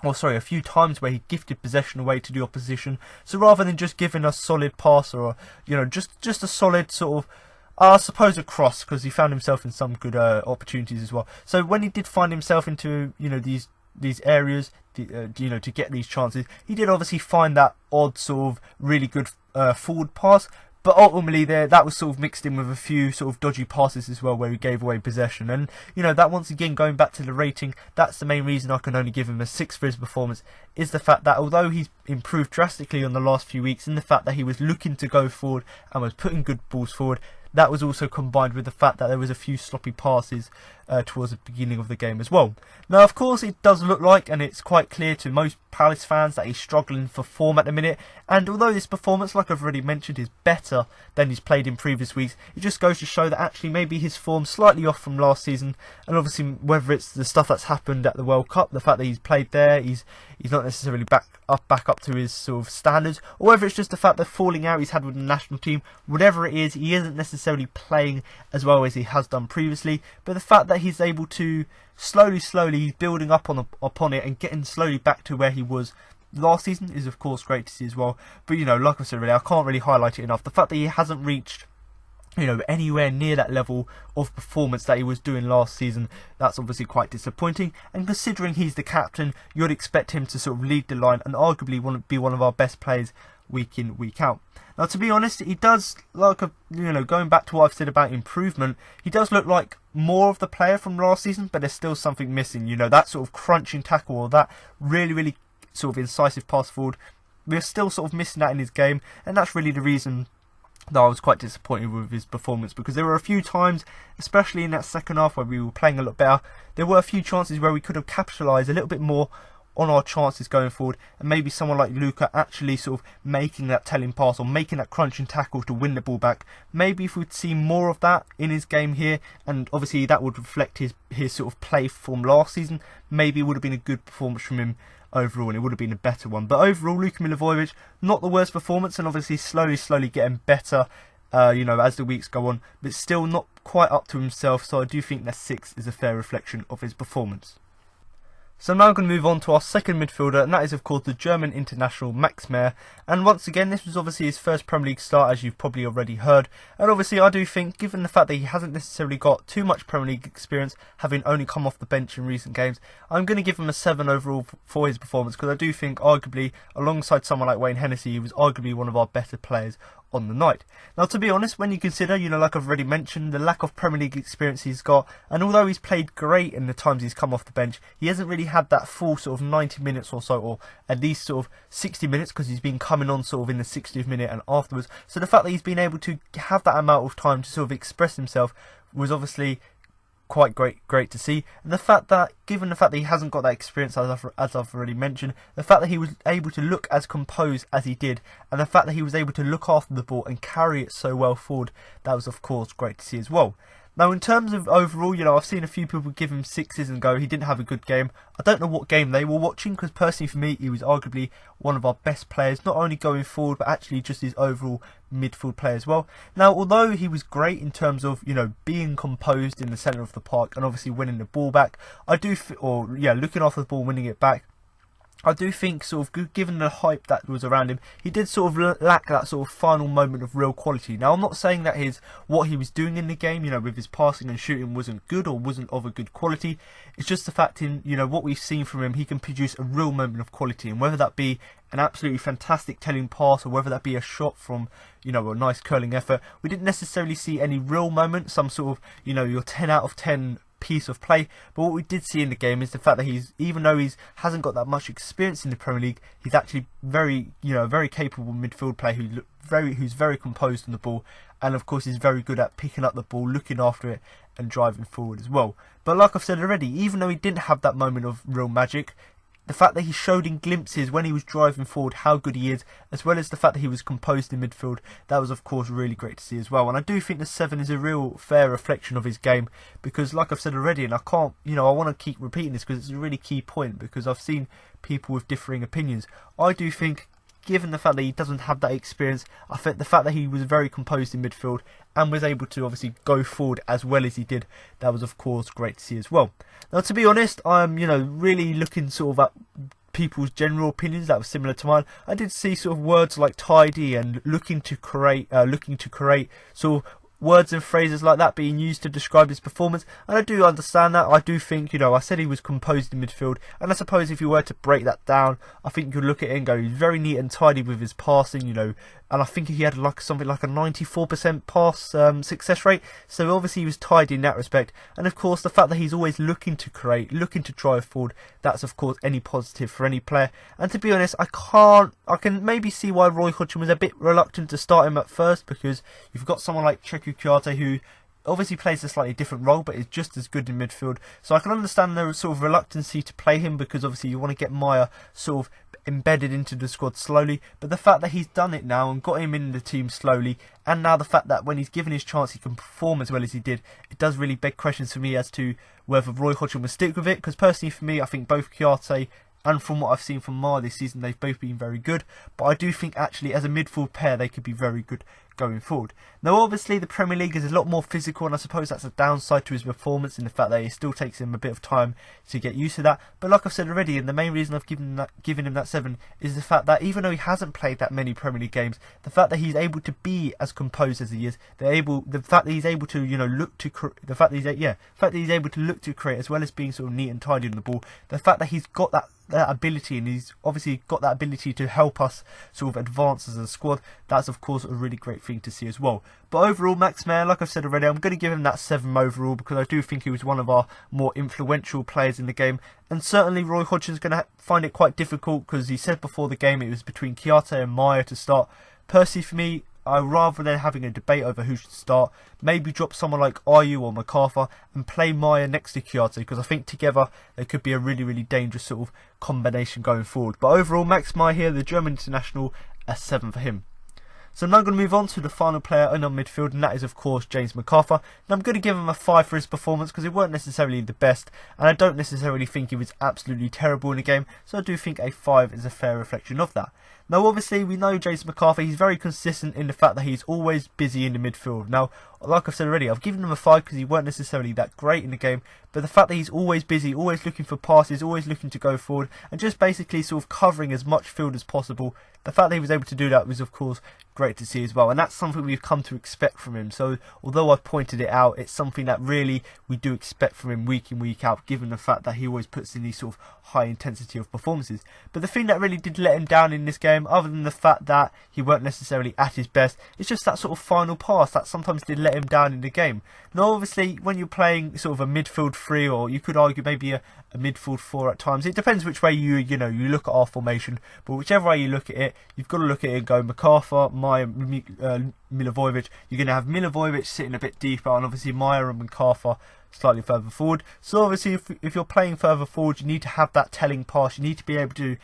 a few times where he gifted possession away to the opposition. So rather than just giving a solid pass, or, you know, just a solid sort of, I suppose a cross, because he found himself in some good opportunities as well. So when he did find himself into, you know, these areas, you know, to get these chances, he did obviously find that odd sort of really good forward pass. But ultimately that was sort of mixed in with a few sort of dodgy passes as well, where he gave away possession. And, you know, that once again, going back to the rating, that's the main reason I can only give him a 6 for his performance, is the fact that although he's improved drastically on the last few weeks, in the fact that he was looking to go forward and was putting good balls forward, that was also combined with the fact that there was a few sloppy passes towards the beginning of the game as well. Now, of course, it does look like, and it's quite clear to most Palace fans, that he's struggling for form at the minute. And although this performance, like I've already mentioned, is better than he's played in previous weeks, it just goes to show that actually maybe his form's slightly off from last season. And obviously, whether it's the stuff that's happened at the World Cup, the fact that he's played there, he's he's not necessarily back up to his sort of standards, or whether it's just the fact that falling out he's had with the national team, whatever it is, he isn't necessarily playing as well as he has done previously. But the fact that he's able to slowly building up upon it and getting slowly back to where he was last season is of course great to see as well. But like I said, really, I can't really highlight it enough. The fact that he hasn't reached anywhere near that level of performance that he was doing last season, that's obviously quite disappointing. And considering he's the captain, you'd expect him to sort of lead the line and arguably be one of our best players week in, week out. Now, to be honest, he does, going back to what I've said about improvement, he does look like more of the player from last season, but there's still something missing. That sort of crunching tackle, or that really sort of incisive pass forward, we're still sort of missing that in his game, and that's really the reason that I was quite disappointed with his performance, because there were a few times, especially in that second half where we were playing a lot better, there were a few chances where we could have capitalised a little bit more on our chances going forward, and maybe someone like Luka actually sort of making that telling pass or making that crunching tackle to win the ball back. Maybe if we'd see more of that in his game here, and obviously that would reflect his sort of play from last season, maybe it would have been a good performance from him overall, and it would have been a better one. But overall, Luka Milivojevic, not the worst performance, and obviously slowly getting better as the weeks go on, but still not quite up to himself. So I do think that 6 is a fair reflection of his performance. So now I'm going to move on to our second midfielder, and that is of course the German international Max Meyer. And once again, this was obviously his first Premier League start, as you've probably already heard. And obviously I do think, given the fact that he hasn't necessarily got too much Premier League experience, having only come off the bench in recent games, I'm going to give him a 7 overall for his performance, because I do think arguably, alongside someone like Wayne Hennessy, he was arguably one of our better players on the night. Now, to be honest, when you consider, like I've already mentioned, the lack of Premier League experience he's got, and although he's played great in the times he's come off the bench, he hasn't really had that full sort of 90 minutes or so, or at least sort of 60 minutes, because he's been coming on sort of in the 60th minute and afterwards. So the fact that he's been able to have that amount of time to sort of express himself was obviously quite great to see. And the fact that, given the fact that he hasn't got that experience, as I've already mentioned, the fact that he was able to look as composed as he did, and the fact that he was able to look after the ball and carry it so well forward, that was of course great to see as well. Now, in terms of overall, I've seen a few people give him 6s and go, he didn't have a good game. I don't know what game they were watching, because personally for me, he was arguably one of our best players, not only going forward, but actually just his overall midfield play as well. Now, although he was great in terms of, being composed in the centre of the park and obviously winning the ball back, looking after the ball, winning it back, I do think, sort of, given the hype that was around him, he did sort of lack that sort of final moment of real quality. Now, I'm not saying that what he was doing in the game, with his passing and shooting wasn't good or wasn't of a good quality. It's just the fact what we've seen from him, he can produce a real moment of quality, and whether that be an absolutely fantastic telling pass or whether that be a shot from, a nice curling effort, we didn't necessarily see any real moment, some sort of, your 10 out of 10 piece of play. But what we did see in the game is the fact that even though he hasn't got that much experience in the Premier League, he's actually very capable midfield player who's very composed on the ball, and of course he's very good at picking up the ball, looking after it and driving forward as well. But like I've said already, even though he didn't have that moment of real magic, the fact that he showed in glimpses when he was driving forward how good he is, as well as the fact that he was composed in midfield, that was of course really great to see as well. And I do think the 7 is a real fair reflection of his game, because like I've said already, and I can't, I want to keep repeating this because it's a really key point, because I've seen people with differing opinions. I do think, given the fact that he doesn't have that experience, I think the fact that he was very composed in midfield and was able to obviously go forward as well as he did, that was of course great to see as well. Now, to be honest, I'm really looking sort of at people's general opinions that were similar to mine. I did see sort of words like tidy and looking to create sort of words and phrases like that being used to describe his performance, and I do understand that. I do think, I said he was composed in midfield, and I suppose if you were to break that down, I think you'd look at it and go, he's very neat and tidy with his passing, and I think he had something like a 94% pass success rate, so obviously he was tidy in that respect. And of course the fact that he's always looking to create, looking to drive forward, that's of course any positive for any player. And to be honest, I can maybe see why Roy Hodgson was a bit reluctant to start him at first, because you've got someone like Cheikhou Kouyaté who obviously plays a slightly different role but is just as good in midfield, so I can understand the sort of reluctancy to play him, because obviously you want to get Meyer sort of embedded into the squad slowly. But the fact that he's done it now and got him in the team slowly, and now the fact that when he's given his chance he can perform as well as he did, it does really beg questions for me as to whether Roy Hodgson will stick with it. Because personally for me, I think both Kouyaté and from what I've seen from Mar this season, they've both been very good. But I do think actually as a midfield pair, they could be very good going forward. Now obviously the Premier League is a lot more physical, and I suppose that's a downside to his performance in the fact that it still takes him a bit of time to get used to that. But like I've said already, and the main reason I've given him that 7 is the fact that even though he hasn't played that many Premier League games, the fact that he's able to be as composed as he is, the fact that he's able to look to create as well as being sort of neat and tidy on the ball, the fact that he's got that ability, and he's obviously got that ability to help us sort of advance as a squad, that's of course a really great thing to see as well. But overall, Max Meyer, like I've said already, I'm going to give him that 7 overall, because I do think he was one of our more influential players in the game. And certainly Roy Hodgson's going to find it quite difficult, because he said before the game it was between Kouyaté and Meyer to start. Personally for me, rather than having a debate over who should start, maybe drop someone like Ayew or MacArthur and play Meyer next to Kouyaté, because I think together they could be a really, really dangerous sort of combination going forward. But overall, Max Meyer here, the German international, a 7 for him. So I'm now going to move on to the final player in our midfield, and that is of course James MacArthur. And I'm going to give him a 5 for his performance, because it weren't necessarily the best, and I don't necessarily think he was absolutely terrible in the game, so I do think a 5 is a fair reflection of that. Now obviously we know James MacArthur, he's very consistent in the fact that he's always busy in the midfield. Now like I've said already, I've given him a 5 because he weren't necessarily that great in the game, but the fact that he's always busy, always looking for passes, always looking to go forward, and just basically sort of covering as much field as possible, the fact that he was able to do that was of course great to see as well, and that's something we've come to expect from him. So although I've pointed it out, it's something that really we do expect from him week in, week out, given the fact that he always puts in these sort of high intensity of performances. But the thing that really did let him down in this game, other than the fact that he weren't necessarily at his best, it's just that sort of final pass that sometimes did let him down in the game. Now obviously when you're playing sort of a midfield 3, or you could argue maybe a midfield 4 at times, it depends which way you look at our formation, but whichever way you look at it, you've got to look at it and go MacArthur, Meyer, Milivojevic. You're going to have Milivojevic sitting a bit deeper, and obviously Meyer and MacArthur slightly further forward. So obviously if you're playing further forward, you need to have that telling pass, you need to be able to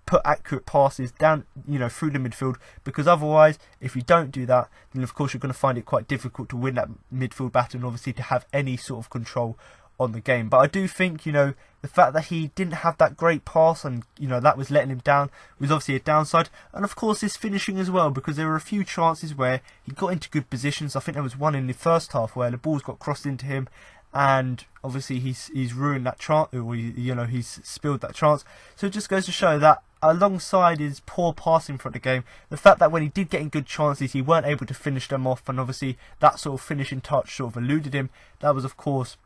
put accurate passes down through the midfield, because otherwise if you don't do that, then of course you're going to find it quite difficult to win that midfield battle, and obviously to have any sort of control on the game. But I do think the fact that he didn't have that great pass, and that was letting him down, was obviously a downside. And of course his finishing as well, because there were a few chances where he got into good positions. I think there was one in the first half where the balls got crossed into him, and obviously he's ruined that chance, or he's spilled that chance. So it just goes to show that alongside his poor passing for the game, the fact that when he did get in good chances, he weren't able to finish them off, and obviously that sort of finishing touch sort of eluded him. That was of course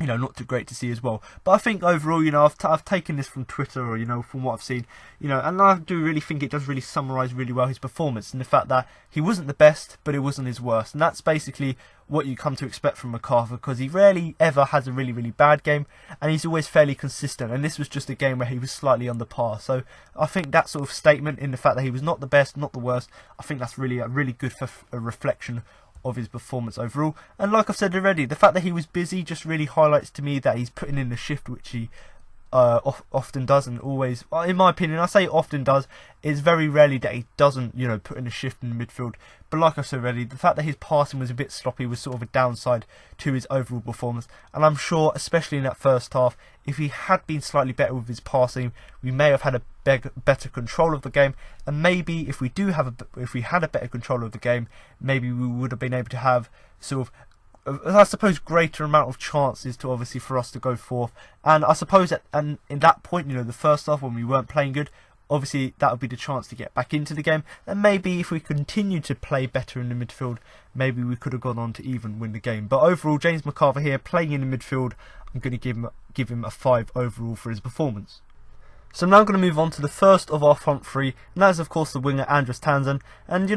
not too great to see as well. But I think overall, I've taken this from Twitter, or from what I've seen, and I do really think it does really summarise really well his performance, and the fact that he wasn't the best, but it wasn't his worst, and that's basically what you come to expect from MacArthur, because he rarely ever has a really, really bad game, and he's always fairly consistent, and this was just a game where he was slightly under par. So I think that sort of statement, in the fact that he was not the best, not the worst, I think that's really good for a reflection of his performance overall. And like I've said already, the fact that he was busy just really highlights to me that he's putting in the shift, which he often does, and always, in my opinion, I say often does, it's very rarely that he doesn't put in a shift in the midfield. But like I said already, the fact that his passing was a bit sloppy was sort of a downside to his overall performance, and I'm sure especially in that first half, if he had been slightly better with his passing, we may have had a better control of the game, and maybe if we had a better control of the game, maybe we would have been able to have sort of, I suppose, greater amount of chances to obviously for us to go forth. And I suppose in that point, the first half when we weren't playing good, obviously that would be the chance to get back into the game, and maybe if we continued to play better in the midfield, maybe we could have gone on to even win the game. But overall, James MacArthur here, playing in the midfield, I'm going to give him a 5 overall for his performance. So I'm now going to move on to the first of our front 3, and that is of course the winger Andros Townsend. And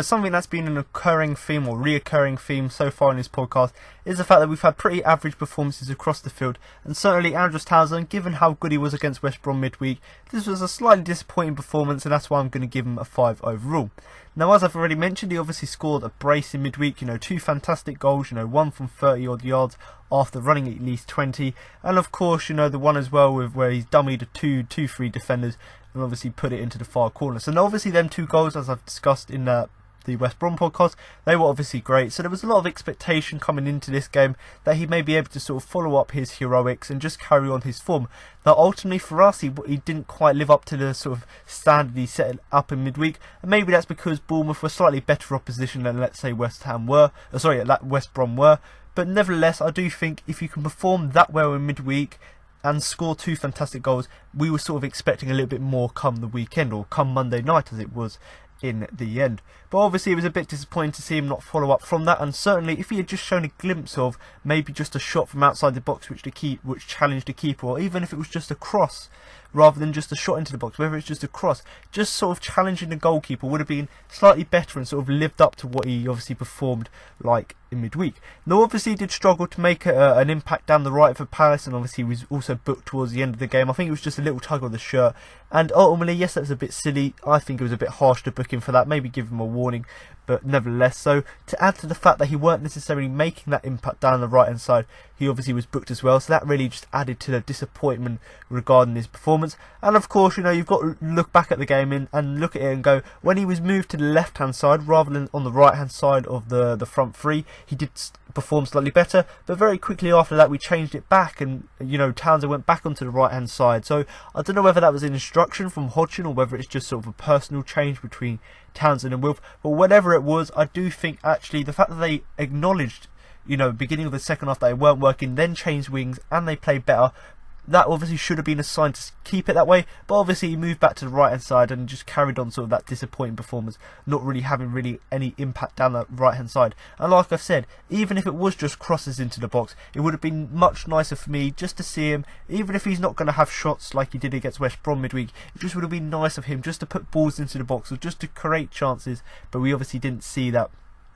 something that's been an occurring theme, or reoccurring theme so far in this podcast, is the fact that we've had pretty average performances across the field, and certainly Andros Townsend, given how good he was against West Brom midweek, this was a slightly disappointing performance, and that's why I'm going to give him a 5 overall. Now, as I've already mentioned, he obviously scored a brace in midweek, 2 fantastic goals, one from 30 odd yards after running at least 20, and of course, the one as well where he's dummied 2-3 defenders and obviously put it into the far corner. So obviously them 2 goals, as I've discussed in the the West Brom podcast, they were obviously great. So there was a lot of expectation coming into this game that he may be able to sort of follow up his heroics and just carry on his form. Now ultimately for us, he didn't quite live up to the sort of standard he set up in midweek, and maybe that's because Bournemouth were slightly better opposition than, let's say, West Brom were. But nevertheless, I do think if you can perform that well in midweek and score 2 fantastic goals, we were sort of expecting a little bit more come the weekend, or come Monday night as it was in the end. But obviously it was a bit disappointing to see him not follow up from that, and certainly if he had just shown a glimpse of maybe just a shot from outside the box which challenged the keeper, or even if it was just a cross rather than just a shot into the box, whether it's just a cross, just sort of challenging the goalkeeper would have been slightly better and sort of lived up to what he obviously performed like in midweek. Now obviously he did struggle to make an impact down the right for Palace, and obviously he was also booked towards the end of the game. I think it was just a little tug of the shirt, and ultimately yes, that was a bit silly. I think it was a bit harsh to book him for that, maybe give him a warning, but nevertheless. So to add to the fact that he weren't necessarily making that impact down the right hand side, he obviously was booked as well, so that really just added to the disappointment regarding his performance. And of course, you know, you've got to look back at the game and look at it and go, when he was moved to the left hand side rather than on the right hand side of the front three, he did perform slightly better, but very quickly after that we changed it back, and you know, Townsend went back onto the right hand side. So I don't know whether that was an instruction from Hodgson or whether it's just sort of a personal change between Townsend and Wilf, but whatever it was, I do think actually the fact that they acknowledged, you know, beginning of the second half that they weren't working, then changed wings and they played better, that obviously should have been a sign to keep it that way. But obviously he moved back to the right hand side and just carried on sort of that disappointing performance, not really having any impact down the right hand side. And like I've said, even if it was just crosses into the box, it would have been much nicer for me just to see him, even if he's not going to have shots like he did against West Brom midweek, it just would have been nice of him just to put balls into the box or just to create chances. But we obviously didn't see that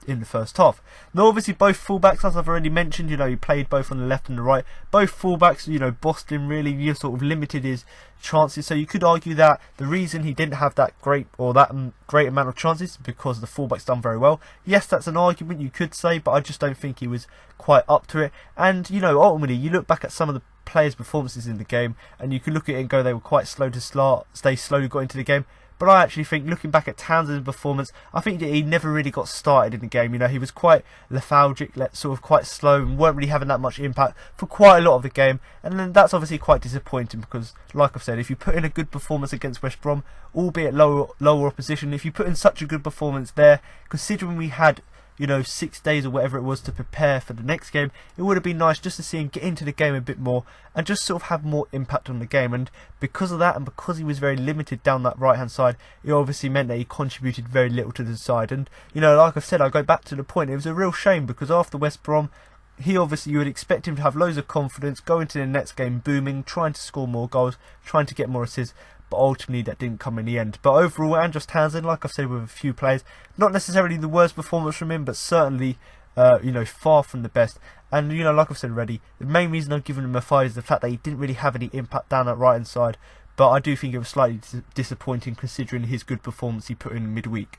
in the first half. Now obviously both fullbacks, as I've already mentioned, you know, he played both on the left and the right. Both fullbacks, you know, Boston really, you sort of limited his chances, so you could argue that the reason he didn't have that great amount of chances is because the fullbacks done very well. Yes, that's an argument you could say, but I just don't think he was quite up to it. And you know, ultimately you look back at some of the players' performances in the game and you could look at it and go, they were quite slow to start, they slowly got into the game. But I actually think, looking back at Townsend's performance, I think that he never really got started in the game. You know, he was quite lethargic, sort of quite slow, and weren't really having that much impact for quite a lot of the game. And then that's obviously quite disappointing because, like I've said, if you put in a good performance against West Brom, albeit lower opposition, if you put in such a good performance there, considering we had, you know, 6 days or whatever it was to prepare for the next game, it would have been nice just to see him get into the game a bit more and just sort of have more impact on the game. And because of that, and because he was very limited down that right hand side, it obviously meant that he contributed very little to the side. And you know, like I've said, I go back to the point, it was a real shame because after West Brom, you would expect him to have loads of confidence, go into the next game booming, trying to score more goals, trying to get more assists. But ultimately that didn't come in the end. But overall, Andros Townsend, like I've said with a few players, not necessarily the worst performance from him, but certainly you know, far from the best. And you know, like I've said already, the main reason I've given him a 5 is the fact that he didn't really have any impact down that right hand side. But I do think it was slightly disappointing considering his good performance he put in midweek.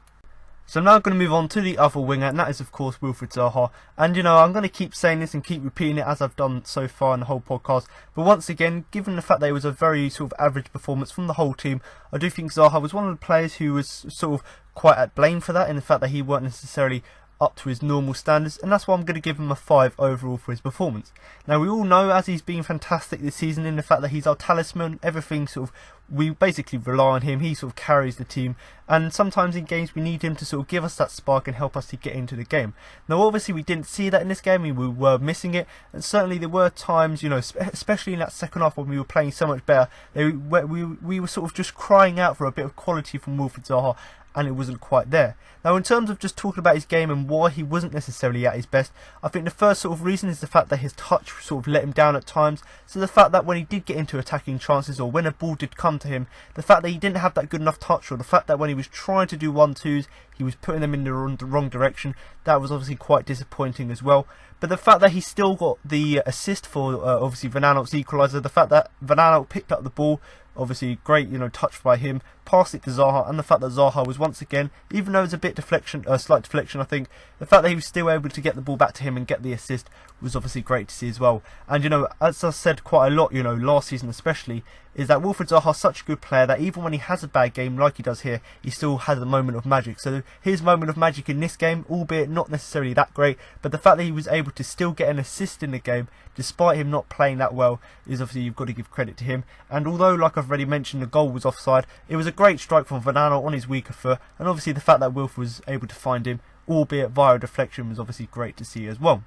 So I'm now going to move on to the other winger, and that is of course Wilfried Zaha. And you know, I'm going to keep saying this and keep repeating it as I've done so far in the whole podcast, but once again, given the fact that it was a very sort of average performance from the whole team, I do think Zaha was one of the players who was sort of quite at blame for that, in the fact that he weren't necessarily up to his normal standards, and that's why I'm going to give him a 5 overall for his performance. Now we all know, as he's been fantastic this season, in the fact that he's our talisman, everything sort of, we basically rely on him, he sort of carries the team, and sometimes in games we need him to sort of give us that spark and help us to get into the game. Now obviously we didn't see that in this game, we were missing it, and certainly there were times, you know, especially in that second half when we were playing so much better, we were sort of just crying out for a bit of quality from Wilfried Zaha, and it wasn't quite there. Now in terms of just talking about his game and why he wasn't necessarily at his best, I think the first sort of reason is the fact that his touch sort of let him down at times. So the fact that when he did get into attacking chances, or when a ball did come to him, the fact that he didn't have that good enough touch, or the fact that when he was trying to do 1-2s, he was putting them in the wrong direction, that was obviously quite disappointing as well. But the fact that he still got the assist for obviously Van Aanholt's equaliser, the fact that Van Aanholt picked up the ball, obviously great, you know, touch by him, passed it to Zaha, and the fact that Zaha was once again, even though it was a bit slight deflection, I think the fact that he was still able to get the ball back to him and get the assist was obviously great to see as well. And you know, as I said quite a lot, you know, last season especially, is that Wilfried Zaha is such a good player that even when he has a bad game like he does here, he still has a moment of magic. So his moment of magic in this game, albeit not necessarily that great, but the fact that he was able to still get an assist in the game despite him not playing that well is obviously, you've got to give credit to him. And although, like I've already mentioned, the goal was offside, it was a great strike from Aanholt on his weaker foot, and obviously the fact that Wilf was able to find him, albeit via a deflection, was obviously great to see as well.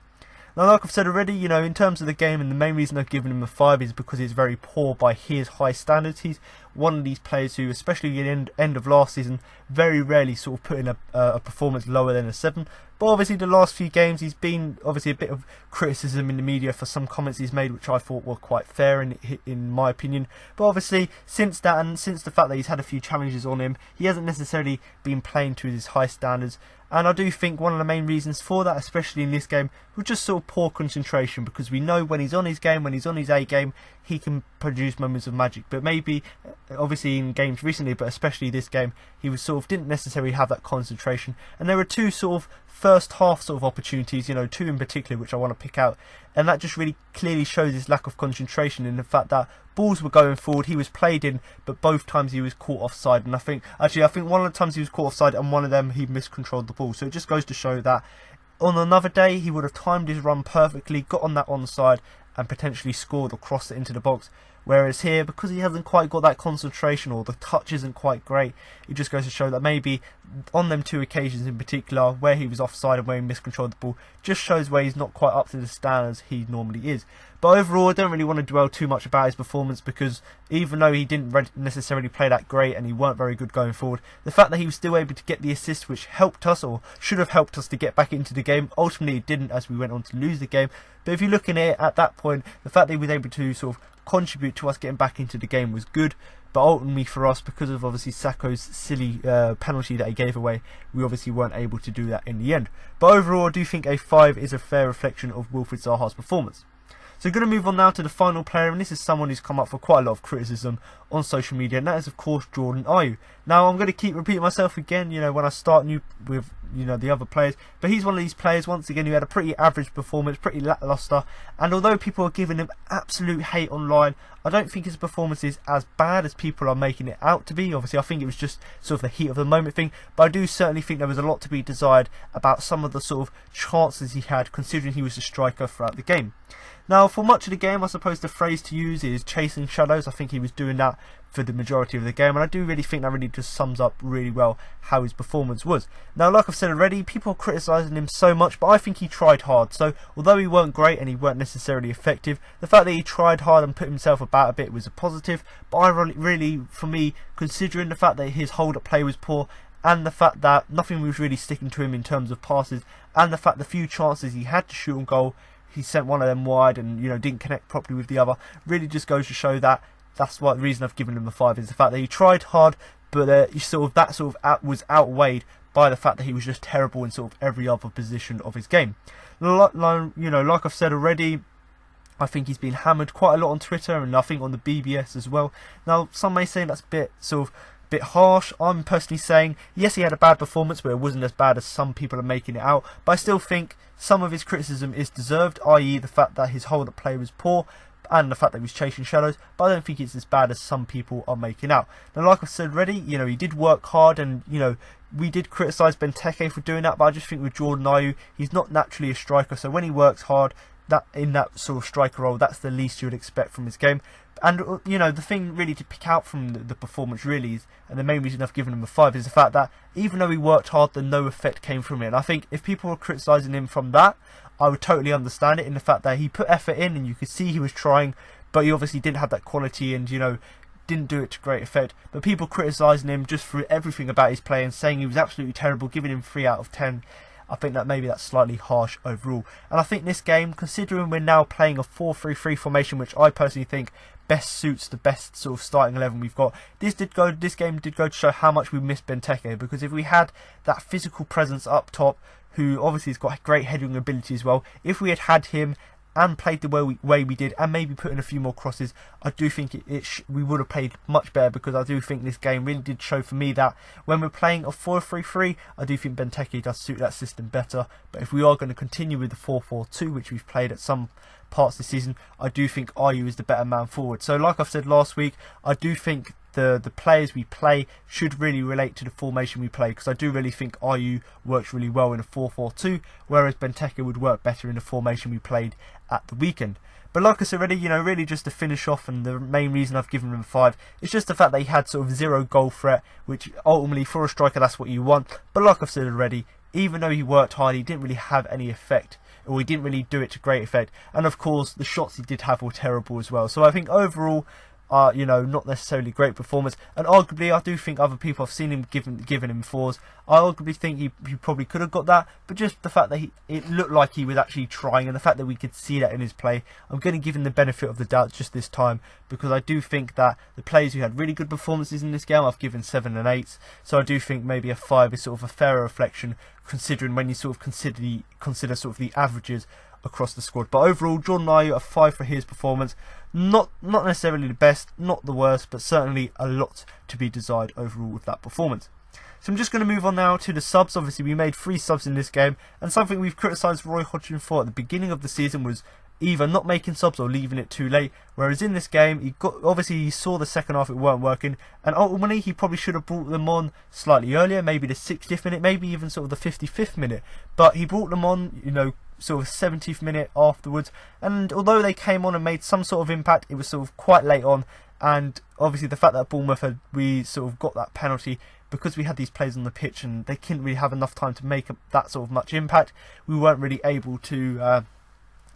Now, like I've said already, you know, in terms of the game, and the main reason I've given him a 5 is because he's very poor by his high standards. He's one of these players who, especially at the end of last season, very rarely sort of put in a performance lower than a 7. But obviously the last few games he's been obviously a bit of criticism in the media for some comments he's made, which I thought were quite fair in my opinion. But obviously since that, and since the fact that he's had a few challenges on him, he hasn't necessarily been playing to his high standards. And I do think one of the main reasons for that, especially in this game, was just sort of poor concentration, because we know when he's on his game, when he's on his A game, he can produce moments of magic. But maybe, obviously in games recently, but especially this game, he was sort of didn't necessarily have that concentration. And there were two sort of first half sort of opportunities, you know, two in particular which I want to pick out, and that just really clearly shows his lack of concentration in the fact that balls were going forward, he was played in, but both times he was caught offside. And I think one of the times he was caught offside, and one of them he miscontrolled the ball. So it just goes to show that on another day he would have timed his run perfectly, got on that onside and potentially scored or crossed it into the box. Whereas here, because he hasn't quite got that concentration, or the touch isn't quite great, it just goes to show that maybe on them two occasions in particular, where he was offside and where he miscontrolled the ball, just shows where he's not quite up to the standards he normally is. But overall, I don't really want to dwell too much about his performance, because even though he didn't necessarily play that great and he weren't very good going forward, the fact that he was still able to get the assist which helped us, or should have helped us, to get back into the game, ultimately it didn't, as we went on to lose the game. But if you look at it at that point, the fact that he was able to sort of contribute to us getting back into the game was good. But ultimately for us, because of obviously Sakho's silly penalty that he gave away, we obviously weren't able to do that in the end. But overall, I do think a 5 is a fair reflection of Wilfried Zaha's performance. So we're going to move on now to the final player, and this is someone who's come up for quite a lot of criticism on social media, and that is of course Jordan Ayew. Now I'm going to keep repeating myself again, you know, when I start with the other players, but he's one of these players once again who had a pretty average performance, pretty lacklustre, and although people are giving him absolute hate online, I don't think his performance is as bad as people are making it out to be. Obviously I think it was just sort of the heat of the moment thing, but I do certainly think there was a lot to be desired about some of the sort of chances he had, considering he was a striker throughout the game. Now, for much of the game, I suppose the phrase to use is chasing shadows. I think he was doing that for the majority of the game, and I do really think that really just sums up really well how his performance was. Now, like I've said already, people are criticising him so much, but I think he tried hard. So, although he weren't great and he weren't necessarily effective, the fact that he tried hard and put himself about a bit was a positive. But I really, for me, considering the fact that his hold-up play was poor, and the fact that nothing was really sticking to him in terms of passes, and the fact the few chances he had to shoot on goal, he sent one of them wide and, you know, didn't connect properly with the other, really just goes to show that that's what the reason I've given him a 5 is the fact that he tried hard, but that was outweighed by the fact that he was just terrible in sort of every other position of his game. Like I've said already, I think he's been hammered quite a lot on Twitter, and I think on the BBS as well. Now, some may say that's a bit harsh. I'm personally saying, yes, he had a bad performance, but it wasn't as bad as some people are making it out. But I still think some of his criticism is deserved, i.e. the fact that his hold-up play was poor, and the fact that he was chasing shadows, but I don't think it's as bad as some people are making out. Now, like I said already, you know, he did work hard, and, you know, we did criticise Benteke for doing that, but I just think with Jordan Ayew, he's not naturally a striker, so when he works hard, that in that sort of striker role, that's the least you would expect from his game. And, you know, the thing really to pick out from the performance really is, and the main reason I've given him a 5, is the fact that even though he worked hard, then no effect came from it. And I think if people were criticising him from that, I would totally understand it, in the fact that he put effort in and you could see he was trying, but he obviously didn't have that quality and, you know, didn't do it to great effect. But people criticising him just for everything about his play and saying he was absolutely terrible, giving him 3 out of 10, I think that maybe that's slightly harsh overall. And I think this game, considering we're now playing a 4-3-3 formation, which I personally think best suits the best sort of starting 11 we've got, this game did go to show how much we missed Benteke, because if we had that physical presence up top, who obviously has got great heading ability as well, if we had him and played the way we did, and maybe put in a few more crosses, I do think we would have played much better, because I do think this game really did show for me that when we're playing a 4-3-3, I do think Benteke does suit that system better. But if we are going to continue with the 4-4-2, which we've played at some parts this season, I do think Ayew is the better man forward. So like I've said last week, I do think the players we play should really relate to the formation we play, because I do really think Ayew works really well in a 4-4-2, whereas Benteke would work better in the formation we played at the weekend. But like I said already, really just to finish off, and the main reason I've given him 5, it's just the fact that he had sort of 0 goal threat, which ultimately for a striker that's what you want. But like I've said already, even though he worked hard, he didn't really have any effect, or he didn't really do it to great effect. And of course, the shots he did have were terrible as well. So I think overall, not necessarily great performance, and arguably I do think other people have seen him given him 4s. I arguably think he probably could have got that, but just the fact that it looked like he was actually trying, and the fact that we could see that in his play, I'm going to give him the benefit of the doubt just this time, because I do think that the players who had really good performances in this game, I've given 7 and 8s, so I do think maybe a 5 is sort of a fairer reflection, considering when you sort of consider sort of the averages across the squad. But overall, Jordan Ayew, a 5 for his performance. Not necessarily the best, not the worst, but certainly a lot to be desired overall with that performance. So I'm just going to move on now to the subs. Obviously, we made 3 subs in this game, and something we've criticised Roy Hodgson for at the beginning of the season was either not making subs or leaving it too late. Whereas in this game, he saw the second half it weren't working, and ultimately he probably should have brought them on slightly earlier, maybe the 60th minute, maybe even sort of the 55th minute. But he brought them on, sort of 70th minute afterwards, and although they came on and made some sort of impact, it was sort of quite late on. And obviously the fact that Bournemouth we sort of got that penalty, because we had these players on the pitch and they couldn't really have enough time to make that sort of much impact, we weren't really able to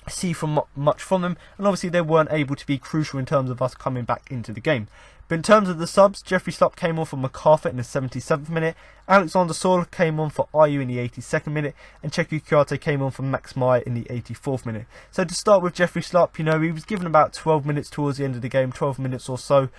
see much from them, and obviously they weren't able to be crucial in terms of us coming back into the game. But in terms of the subs, Jeffrey Schlupp came on for MacArthur in the 77th minute, Alexander Sorloth came on for Ayew in the 82nd minute, and Cheikhou Kouyaté came on for Max Meyer in the 84th minute. So to start with Jeffrey Schlupp, he was given about 12 minutes towards the end of the game, 12 minutes or so,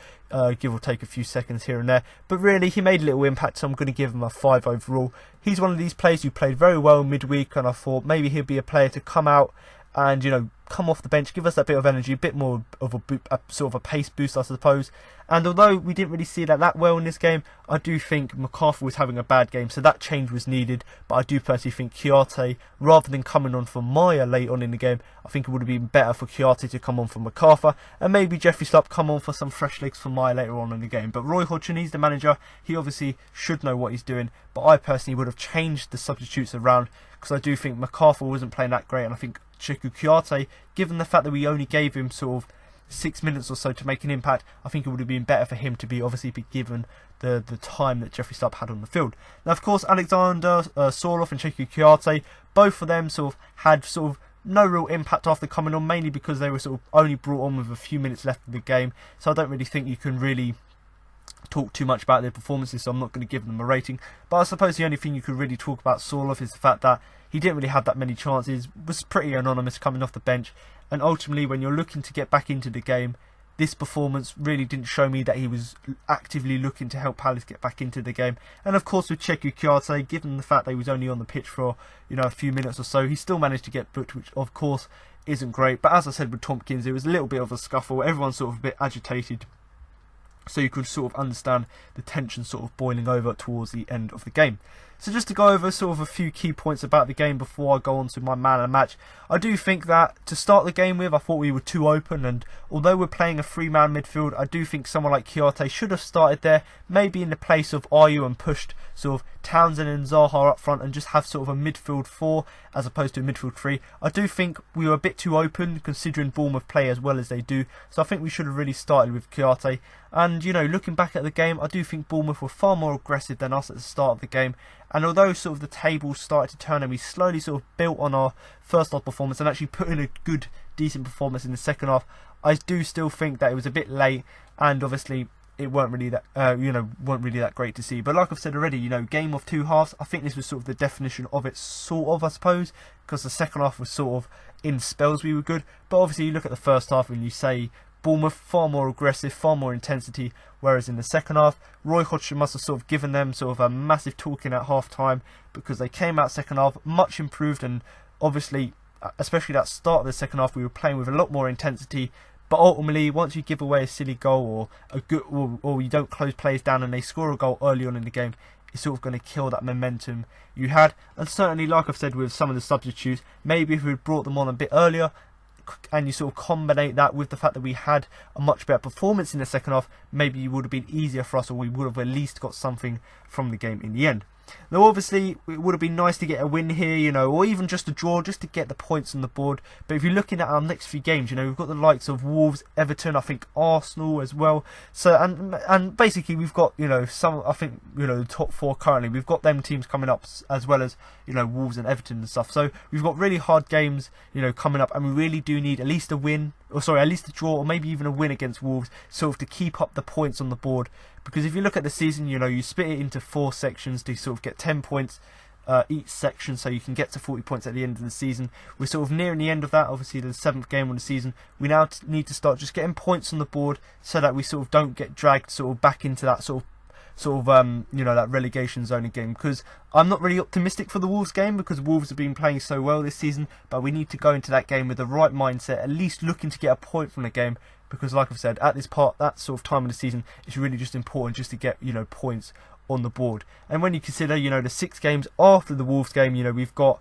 give or take a few seconds here and there. But really, he made a little impact, so I'm going to give him a 5 overall. He's one of these players who played very well midweek, and I thought maybe he'd be a player to come out and come off the bench, give us that bit of energy, a bit more of a sort of a pace boost, I suppose. And although we didn't really see that well in this game, I do think MacArthur was having a bad game, so that change was needed. But I do personally think Kouyaté, rather than coming on for Meyer late on in the game, I think it would have been better for Kouyaté to come on for MacArthur, and maybe Jeffrey Schlupp come on for some fresh legs for Meyer later on in the game. But Roy Hodgson, he's the manager, he obviously should know what he's doing, but I personally would have changed the substitutes around, because I do think MacArthur wasn't playing that great, and I think Cheikhou Kouyaté, given the fact that we only gave him sort of 6 minutes or so to make an impact, I think it would have been better for him to be given the time that Jeffrey Schlupp had on the field. Now, of course, Alexander Sorloth and Cheikhou Kouyaté, both of them sort of had sort of no real impact after coming on, mainly because they were sort of only brought on with a few minutes left of the game. So I don't really think you can really talk too much about their performances, so I'm not going to give them a rating. But I suppose the only thing you could really talk about Sorloth is the fact that he didn't really have that many chances, was pretty anonymous coming off the bench, and ultimately when you're looking to get back into the game, this performance really didn't show me that he was actively looking to help Palace get back into the game. And of course with Cheikhou Kouyaté, given the fact that he was only on the pitch for a few minutes or so, he still managed to get booked, which of course isn't great. But as I said with Tompkins, it was a little bit of a scuffle, everyone's sort of a bit agitated, so you could sort of understand the tension sort of boiling over towards the end of the game. So just to go over sort of a few key points about the game before I go on to my man of the match, I do think that to start the game with, I thought we were too open, and although we're playing a 3-man midfield, I do think someone like Kouyaté should have started there, maybe in the place of Ayew, and pushed sort of Townsend and Zaha up front and just have sort of a midfield 4 as opposed to a midfield 3. I do think we were a bit too open considering Bournemouth play as well as they do, so I think we should have really started with Kouyaté. And looking back at the game, I do think Bournemouth were far more aggressive than us at the start of the game. And although sort of the table started to turn and we slowly sort of built on our first half performance and actually put in a good, decent performance in the second half, I do still think that it was a bit late, and obviously it weren't really that great to see. But like I've said already, game of 2 halves, I think this was sort of the definition of it, sort of, I suppose, because the second half was sort of in spells we were good. But obviously you look at the first half and you say Bournemouth far more aggressive, far more intensity, whereas in the second half, Roy Hodgson must have sort of given them sort of a massive talking at half time, because they came out second half much improved, and obviously especially that start of the second half, we were playing with a lot more intensity. But ultimately, once you give away a silly goal or a good, or you don't close players down and they score a goal early on in the game, it's sort of going to kill that momentum you had. And certainly, like I've said with some of the substitutes, maybe if we had brought them on a bit earlier, and you sort of combine that with the fact that we had a much better performance in the second half, maybe it would have been easier for us, or we would have at least got something from the game in the end. Now obviously it would have been nice to get a win here, you know, or even just a draw, just to get the points on the board. But if you're looking at our next few games, you know, we've got the likes of Wolves, Everton, I think Arsenal as well. So and basically we've got, you know, some, I think, you know, the top four currently, we've got them teams coming up, as well as, you know, Wolves and Everton and stuff. So we've got really hard games, you know, coming up, and we really do need at least a win, or sorry, at least a draw, or maybe even a win against Wolves, sort of to keep up the points on the board. Because if you look at the season, you know, you split it into 4 sections to sort of get 10 points each section, so you can get to 40 points at the end of the season. We're sort of nearing the end of that, obviously the 7th game of the season. We now need to start just getting points on the board, so that we sort of don't get dragged sort of back into that sort of you know, that relegation zone again. Because I'm not really optimistic for the Wolves game, because Wolves have been playing so well this season, but we need to go into that game with the right mindset, at least looking to get a point from the game. Because like I've said, at that sort of time of the season, it's really just important just to get, you know, points on the board. And when you consider, you know, the 6 games after the Wolves game, you know, we've got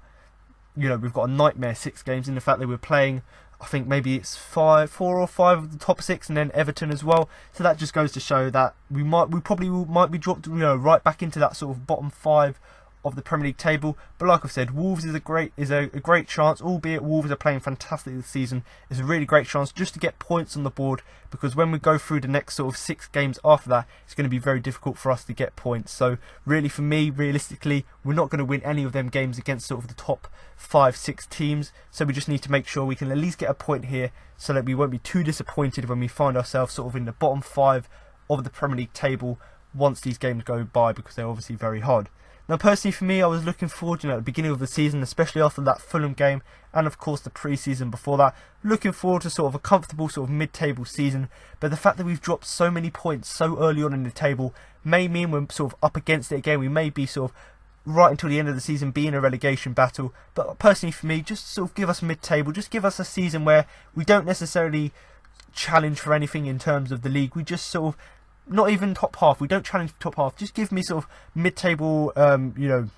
a nightmare 6 games in the fact that we're playing, I think maybe it's 4 or 5 of the top 6, and then Everton as well. So that just goes to show that we probably might be dropped, you know, right back into that sort of bottom 5 of the Premier League table. But like I've said, Wolves is a great chance, albeit Wolves are playing fantastic this season. It's a really great chance just to get points on the board, because when we go through the next sort of 6 games after that, it's going to be very difficult for us to get points. So really, for me, realistically, we're not going to win any of them games against sort of the top 5-6 teams. So we just need to make sure we can at least get a point here, so that we won't be too disappointed when we find ourselves sort of in the bottom 5 of the Premier League table once these games go by, because they're obviously very hard. Now personally for me, I was looking forward, you know, at the beginning of the season, especially after that Fulham game, and of course the pre-season before that, looking forward to sort of a comfortable sort of mid-table season. But the fact that we've dropped so many points so early on in the table may mean we're sort of up against it again. We may be sort of right until the end of the season be in a relegation battle. But personally for me, just sort of give us mid-table, just give us a season where we don't necessarily challenge for anything in terms of the league. We just sort of, not even top half, we don't challenge top half, just give me sort of mid-table, you know,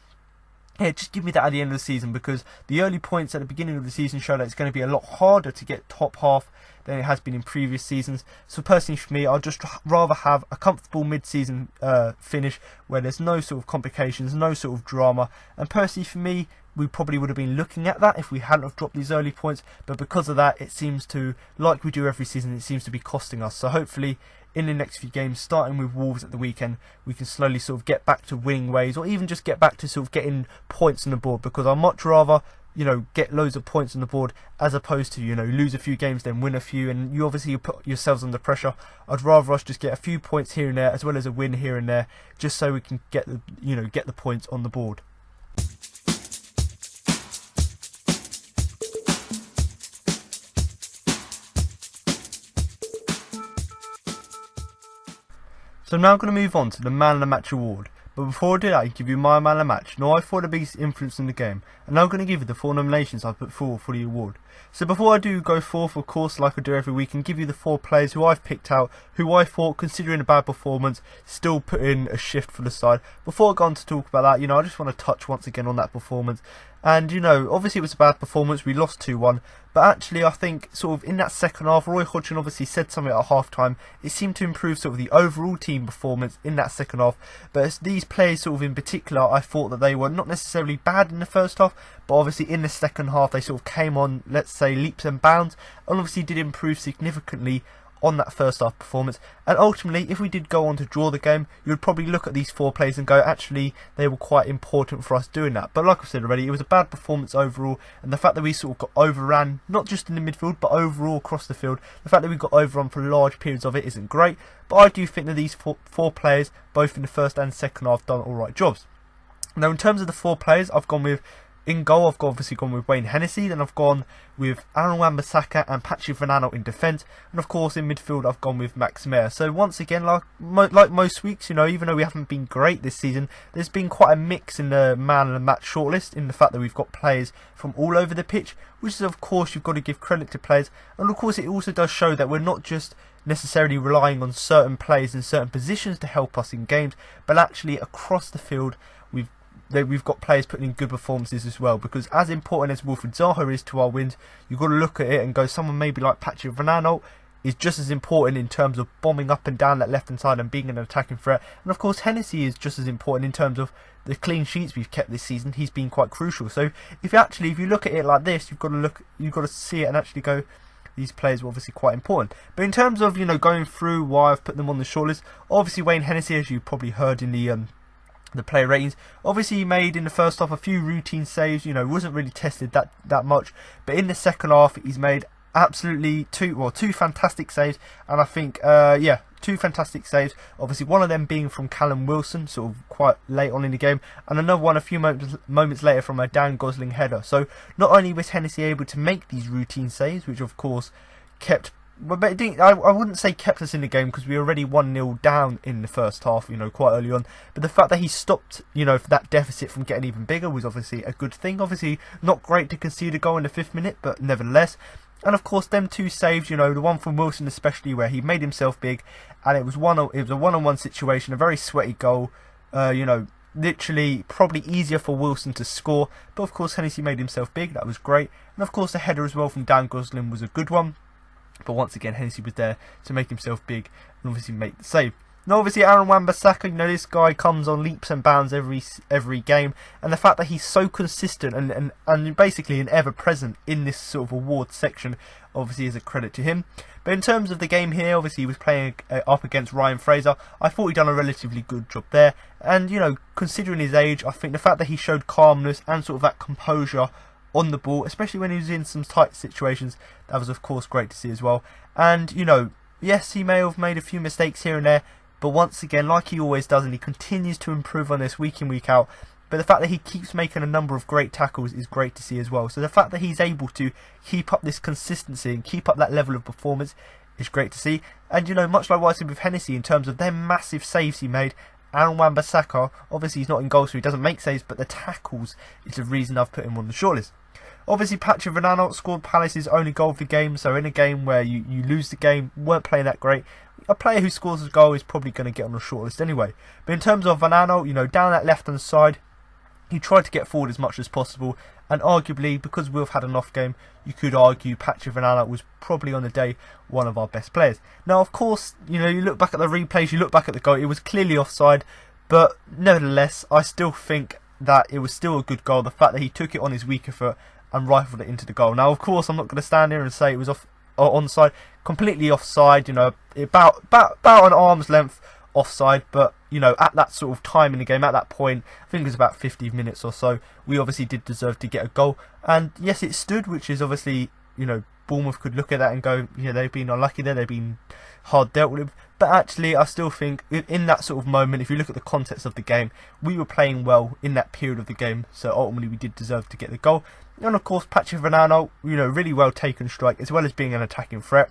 yeah, just give me that at the end of the season, because the early points at the beginning of the season show that it's going to be a lot harder to get top half than it has been in previous seasons. So personally for me, I'd just rather have a comfortable mid-season finish where there's no sort of complications, no sort of drama. And personally for me, we probably would have been looking at that if we hadn't have dropped these early points, but because of that, it seems to, like we do every season, it seems to be costing us. So hopefully in the next few games, starting with Wolves at the weekend, we can slowly sort of get back to winning ways, or even just get back to sort of getting points on the board, because I'd much rather, you know, get loads of points on the board as opposed to, you know, lose a few games then win a few, and you obviously put yourselves under pressure. I'd rather us just get a few points here and there, as well as a win here and there, just so we can get the, you know, get the points on the board. So I'm now going to move on to the Man of the Match award. But before I do that, I give you my Man of the Match. Now I thought the biggest influence in the game, and now I'm going to give you the 4 nominations I've put forward for the award. So before I do go forth, of course, like I do every week, and give you the 4 players who I've picked out, who I thought, considering a bad performance, still put in a shift for the side. Before I go on to talk about that, you know, I just want to touch once again on that performance. And, you know, obviously it was a bad performance, we lost 2-1, but actually I think sort of in that second half, Roy Hodgson obviously said something at half time. It seemed to improve sort of the overall team performance in that second half, but as these players sort of in particular, I thought that they were not necessarily bad in the first half, but obviously in the second half they sort of came on, let's say, leaps and bounds, and obviously did improve significantly on that first half performance. And ultimately, if we did go on to draw the game, you would probably look at these 4 players and go, actually, they were quite important for us doing that. But like I said already, it was a bad performance overall, and the fact that we sort of got overrun, not just in the midfield, but overall across the field, the fact that we got overrun for large periods of it isn't great. But I do think that these four players, both in the first and second half, done alright jobs. Now in terms of the 4 players, I've gone with in goal, I've obviously gone with Wayne Hennessy. Then I've gone with Aaron Wan-Bissaka and Patrick Van Aanholt in defence. And of course, in midfield, I've gone with Max Meyer. So once again, like most weeks, you know, even though we haven't been great this season, there's been quite a mix in the man and the match shortlist, in the fact that we've got players from all over the pitch, which is, of course, you've got to give credit to players. And of course, it also does show that we're not just necessarily relying on certain players in certain positions to help us in games, but actually across the field, we've got players putting in good performances as well. Because as important as Wilfried Zaha is to our wins, you've got to look at it and go, someone maybe like Patrick Van Aanholt is just as important in terms of bombing up and down that left hand side and being an attacking threat. And of course, Hennessy is just as important in terms of the clean sheets we've kept this season. He's been quite crucial. So if you look at it like this, you've got to see it and actually go, these players were obviously quite important. But in terms of, you know, going through why I've put them on the shortlist, obviously Wayne Hennessy, as you probably heard in the player ratings, obviously he made in the first half a few routine saves, you know, wasn't really tested that much, but in the second half he's made absolutely two fantastic saves. And I think two fantastic saves, obviously one of them being from Callum Wilson sort of quite late on in the game, and another one a few moments later from a Dan Gosling header. So not only was Hennessy able to make these routine saves, which of course kept, but I wouldn't say kept us in the game, because we were already 1-0 down in the first half, you know, quite early on. But the fact that he stopped, you know, that deficit from getting even bigger was obviously a good thing. Obviously not great to concede a goal in the 5th minute, but nevertheless. And of course, them two saves, you know, the one from Wilson especially, where he made himself big, and it was a one-on-one situation, a very sweaty goal, you know, literally probably easier for Wilson to score. But of course, Hennessy made himself big, that was great. And of course, the header as well from Dan Gosling was a good one. But once again, Hennessy was there to make himself big and obviously make the save. Now obviously Aaron Wan-Bissaka, you know, this guy comes on leaps and bounds every game, and the fact that he's so consistent and basically an ever present in this sort of award section obviously is a credit to him. But in terms of the game here, obviously he was playing up against Ryan Fraser. I thought he'd done a relatively good job there, and you know, considering his age, I think the fact that he showed calmness and sort of that composure on the ball, especially when he was in some tight situations, that was of course great to see as well. And you know, yes, he may have made a few mistakes here and there, but once again, like he always does, and he continues to improve on this week in, week out. But the fact that he keeps making a number of great tackles is great to see as well. So the fact that he's able to keep up this consistency and keep up that level of performance is great to see. And you know, much like what I said with Hennessy in terms of their massive saves he made, Aaron Wan-Bissaka, obviously he's not in goal so he doesn't make saves, but the tackles is the reason I've put him on the shortlist. Obviously Patrick Van Aanholt scored Palace's only goal of the game, so in a game where you lose the game, weren't playing that great, a player who scores a goal is probably going to get on the shortlist anyway. But in terms of Van Aanholt, you know, down that left hand side, he tried to get forward as much as possible, and arguably, because we've had an off game, you could argue Patrick Van Aanholt was probably on the day one of our best players. Now of course, you know, you look back at the replays, you look back at the goal, it was clearly offside, but nevertheless I still think that it was still a good goal. The fact that he took it on his weaker foot and rifled it into the goal. Now of course I'm not going to stand here and say it was onside, completely offside, you know, about an arm's length offside, but you know, at that sort of time in the game, at that point, I think it was about 50 minutes or so, we obviously did deserve to get a goal. And yes, it stood, which is obviously, you know, Bournemouth could look at that and go, yeah, they've been unlucky there, they've been hard dealt with. But actually, I still think in that sort of moment, if you look at the context of the game, we were playing well in that period of the game, so ultimately we did deserve to get the goal. And of course, Patrick Van Aanholt, you know, really well taken strike, as well as being an attacking threat.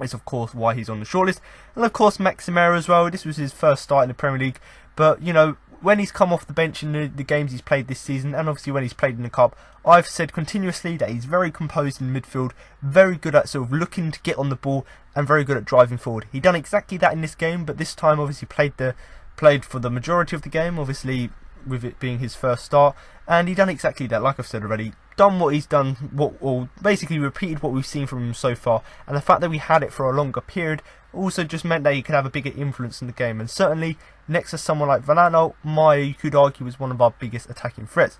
Is of course why he's on the shortlist. And of course Max Meyer as well. This was his first start in the Premier League, but you know, when he's come off the bench in the games he's played this season, and obviously when he's played in the Cup, I've said continuously that he's very composed in midfield, very good at sort of looking to get on the ball, and very good at driving forward. He done exactly that in this game, but this time obviously played for the majority of the game, obviously with it being his first start, and he done exactly that, like I've said already. Done what he's done, or basically repeated what we've seen from him so far, and the fact that we had it for a longer period also just meant that he could have a bigger influence in the game. And certainly next to someone like Van Aanholt, Meyer, you could argue, was one of our biggest attacking threats.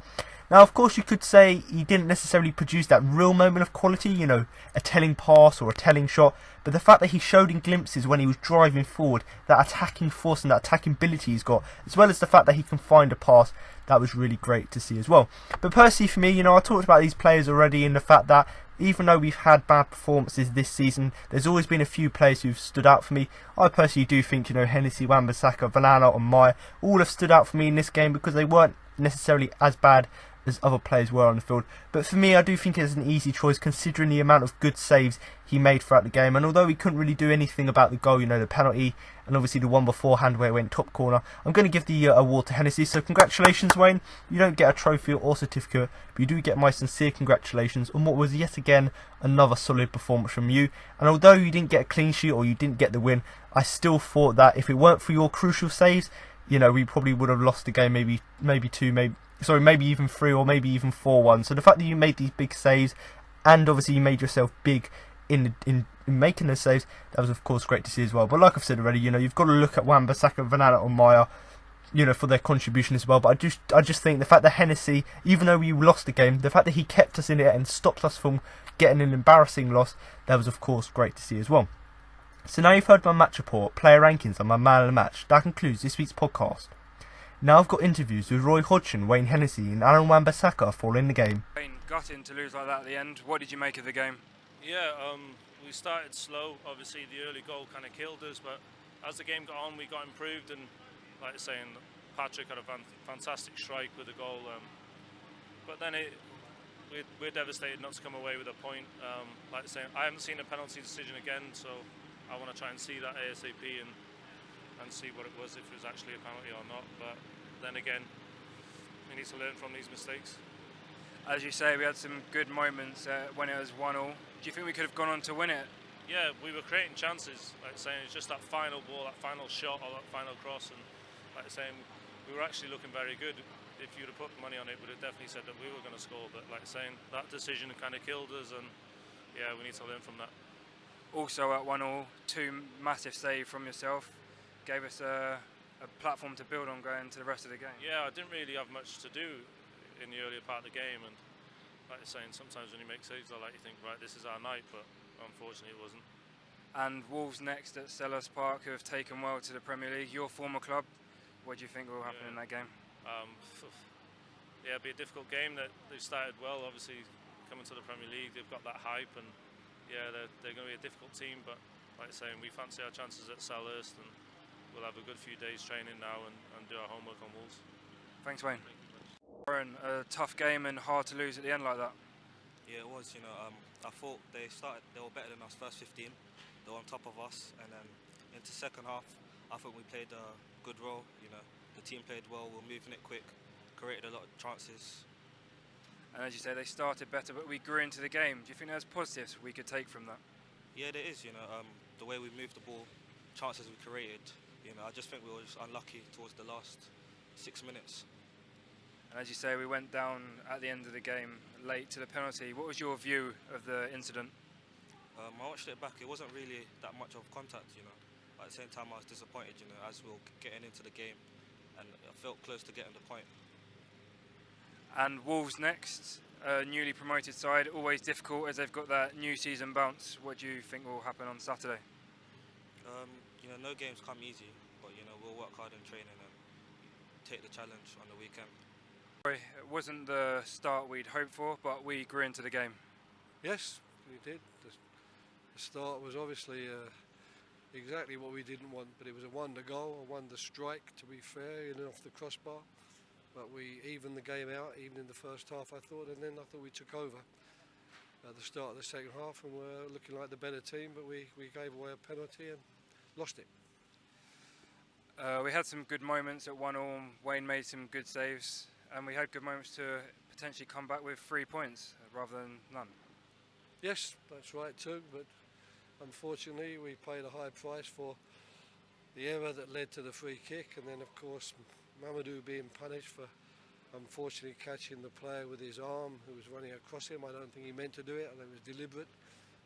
Now of course you could say he didn't necessarily produce that real moment of quality, you know, a telling pass or a telling shot, but the fact that he showed in glimpses when he was driving forward, that attacking force and that attacking ability he's got, as well as the fact that he can find a pass, that was really great to see as well. But personally for me, you know, I talked about these players already, in the fact that even though we've had bad performances this season, there's always been a few players who've stood out for me. I personally do think, you know, Hennessy, Wan-Bissaka, Van Aanholt and Meyer all have stood out for me in this game, because they weren't necessarily as bad as other players were on the field. But for me, I do think it's an easy choice considering the amount of good saves he made throughout the game. And although he couldn't really do anything about the goal, the penalty, and obviously the one beforehand where it went top corner, I'm going to give the award to Hennessy. So congratulations, Wayne. You don't get a trophy or certificate, but you do get my sincere congratulations on what was yet again another solid performance from you. And although you didn't get a clean sheet or you didn't get the win, I still thought that if it weren't for your crucial saves, we probably would have lost the game maybe even 3 or maybe even 4-1. So the fact that you made these big saves, and obviously you made yourself big in making those saves, that was of course great to see as well. But like I've said already, you've got to look at Wan Bissaka, Van Aanholt and Maya, for their contribution as well. But I just think the fact that Hennessy, even though we lost the game, the fact that he kept us in it and stopped us from getting an embarrassing loss, that was of course great to see as well. So now you've heard my match report, player rankings and my man of the match. That concludes this week's podcast. Now I've got interviews with Roy Hodgson, Wayne Hennessy and Aaron Wan Bissaka for in the game. Wayne, gutting to lose like that at the end. What did you make of the game? Yeah, we started slow. Obviously the early goal kind of killed us, but as the game got on we got improved, and like I was saying, Patrick had a fantastic strike with the goal. But then we're devastated not to come away with a point. Like I was saying, I haven't seen a penalty decision again, so I want to try and see that ASAP and see what it was, if it was actually a penalty or not. But then again, we need to learn from these mistakes. As you say, we had some good moments when it was 1-1. Do you think we could have gone on to win it? Yeah, we were creating chances. Like I was saying, it's just that final ball, that final shot or that final cross, and like I was saying, we were actually looking very good. If you'd have put money on it, we'd have definitely said that we were going to score. But like I was saying, that decision kind of killed us, and yeah, we need to learn from that. Also at 1-1, 2 massive saves from yourself gave us a platform to build on going to the rest of the game. Yeah, I didn't really have much to do in the earlier part of the game, and like you're saying, sometimes when you make saves, I like you think, right, this is our night, but unfortunately it wasn't. And Wolves next at Selhurst Park, who have taken well to the Premier League, your former club. What do you think will happen in that game? Yeah, it'll be a difficult game. They've started well, obviously coming to the Premier League, they've got that hype, and yeah, they're going to be a difficult team, but like I'm saying, we fancy our chances at Selhurst, and we'll have a good few days training now and do our homework on Wolves. Thanks, Wayne. Aaron, a tough game and hard to lose at the end like that. Yeah, it was. I thought they were better than us first 15. They were on top of us, and then into second half, I think we played a good role. The team played well. We were moving it quick, created a lot of chances. And as you say, they started better, but we grew into the game. Do you think there's positives we could take from that? Yeah, there is. The way we moved the ball, chances we created. I just think we were just unlucky towards the last 6 minutes. And as you say, we went down at the end of the game late to the penalty. What was your view of the incident? I watched it back. It wasn't really that much of contact. At the same time, I was disappointed. As we were getting into the game, and I felt close to getting the point. And Wolves next, a newly promoted side, always difficult as they've got that new season bounce. What do you think will happen on Saturday? No games come easy, but we'll work hard in training and take the challenge on the weekend. It wasn't the start we'd hoped for, but we grew into the game. Yes, we did. The start was obviously exactly what we didn't want, but it was a wonder goal, a wonder strike, to be fair, off the crossbar. But we evened the game out, even in the first half, I thought, and then I thought we took over at the start of the second half, and we're looking like the better team, but we gave away a penalty and lost it. We had some good moments at 1-1. Wayne made some good saves, and we had good moments to potentially come back with 3 points rather than none. Yes, that's right too, but unfortunately we paid a high price for the error that led to the free kick, and then of course Mamadou being punished for unfortunately catching the player with his arm who was running across him. I don't think he meant to do it, I think it was deliberate,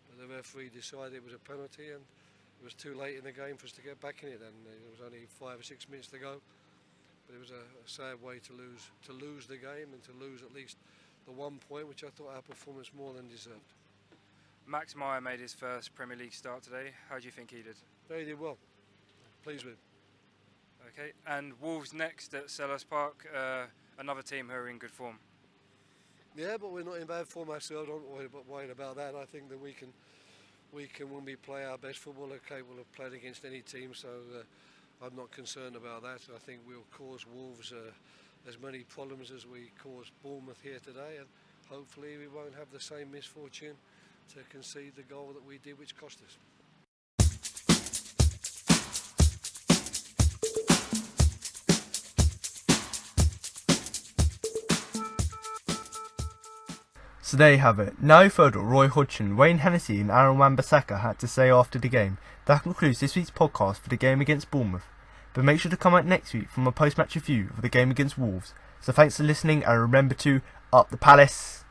but the referee decided it was a penalty, and it was too late in the game for us to get back in it, and there was only 5 or 6 minutes to go. But it was a sad way to lose the game, and to lose at least the 1 point, which I thought our performance more than deserved. Max Meyer made his first Premier League start today. How do you think he did? He did well. Pleased with him. Okay, and Wolves next at Selhurst Park, another team who are in good form. Yeah, but we're not in bad form ourselves. Don't worry about that. I think that we can, when we play our best football, are capable of playing against any team. So I'm not concerned about that. I think we'll cause Wolves as many problems as we caused Bournemouth here today, and hopefully we won't have the same misfortune to concede the goal that we did, which cost us. So there you have it. Now further, Roy Hodgson, Wayne Hennessy and Mamadou Sakho had to say after the game. That concludes this week's podcast for the game against Bournemouth. But make sure to come out next week from a post-match review of the game against Wolves. So thanks for listening, and remember to up the Palace.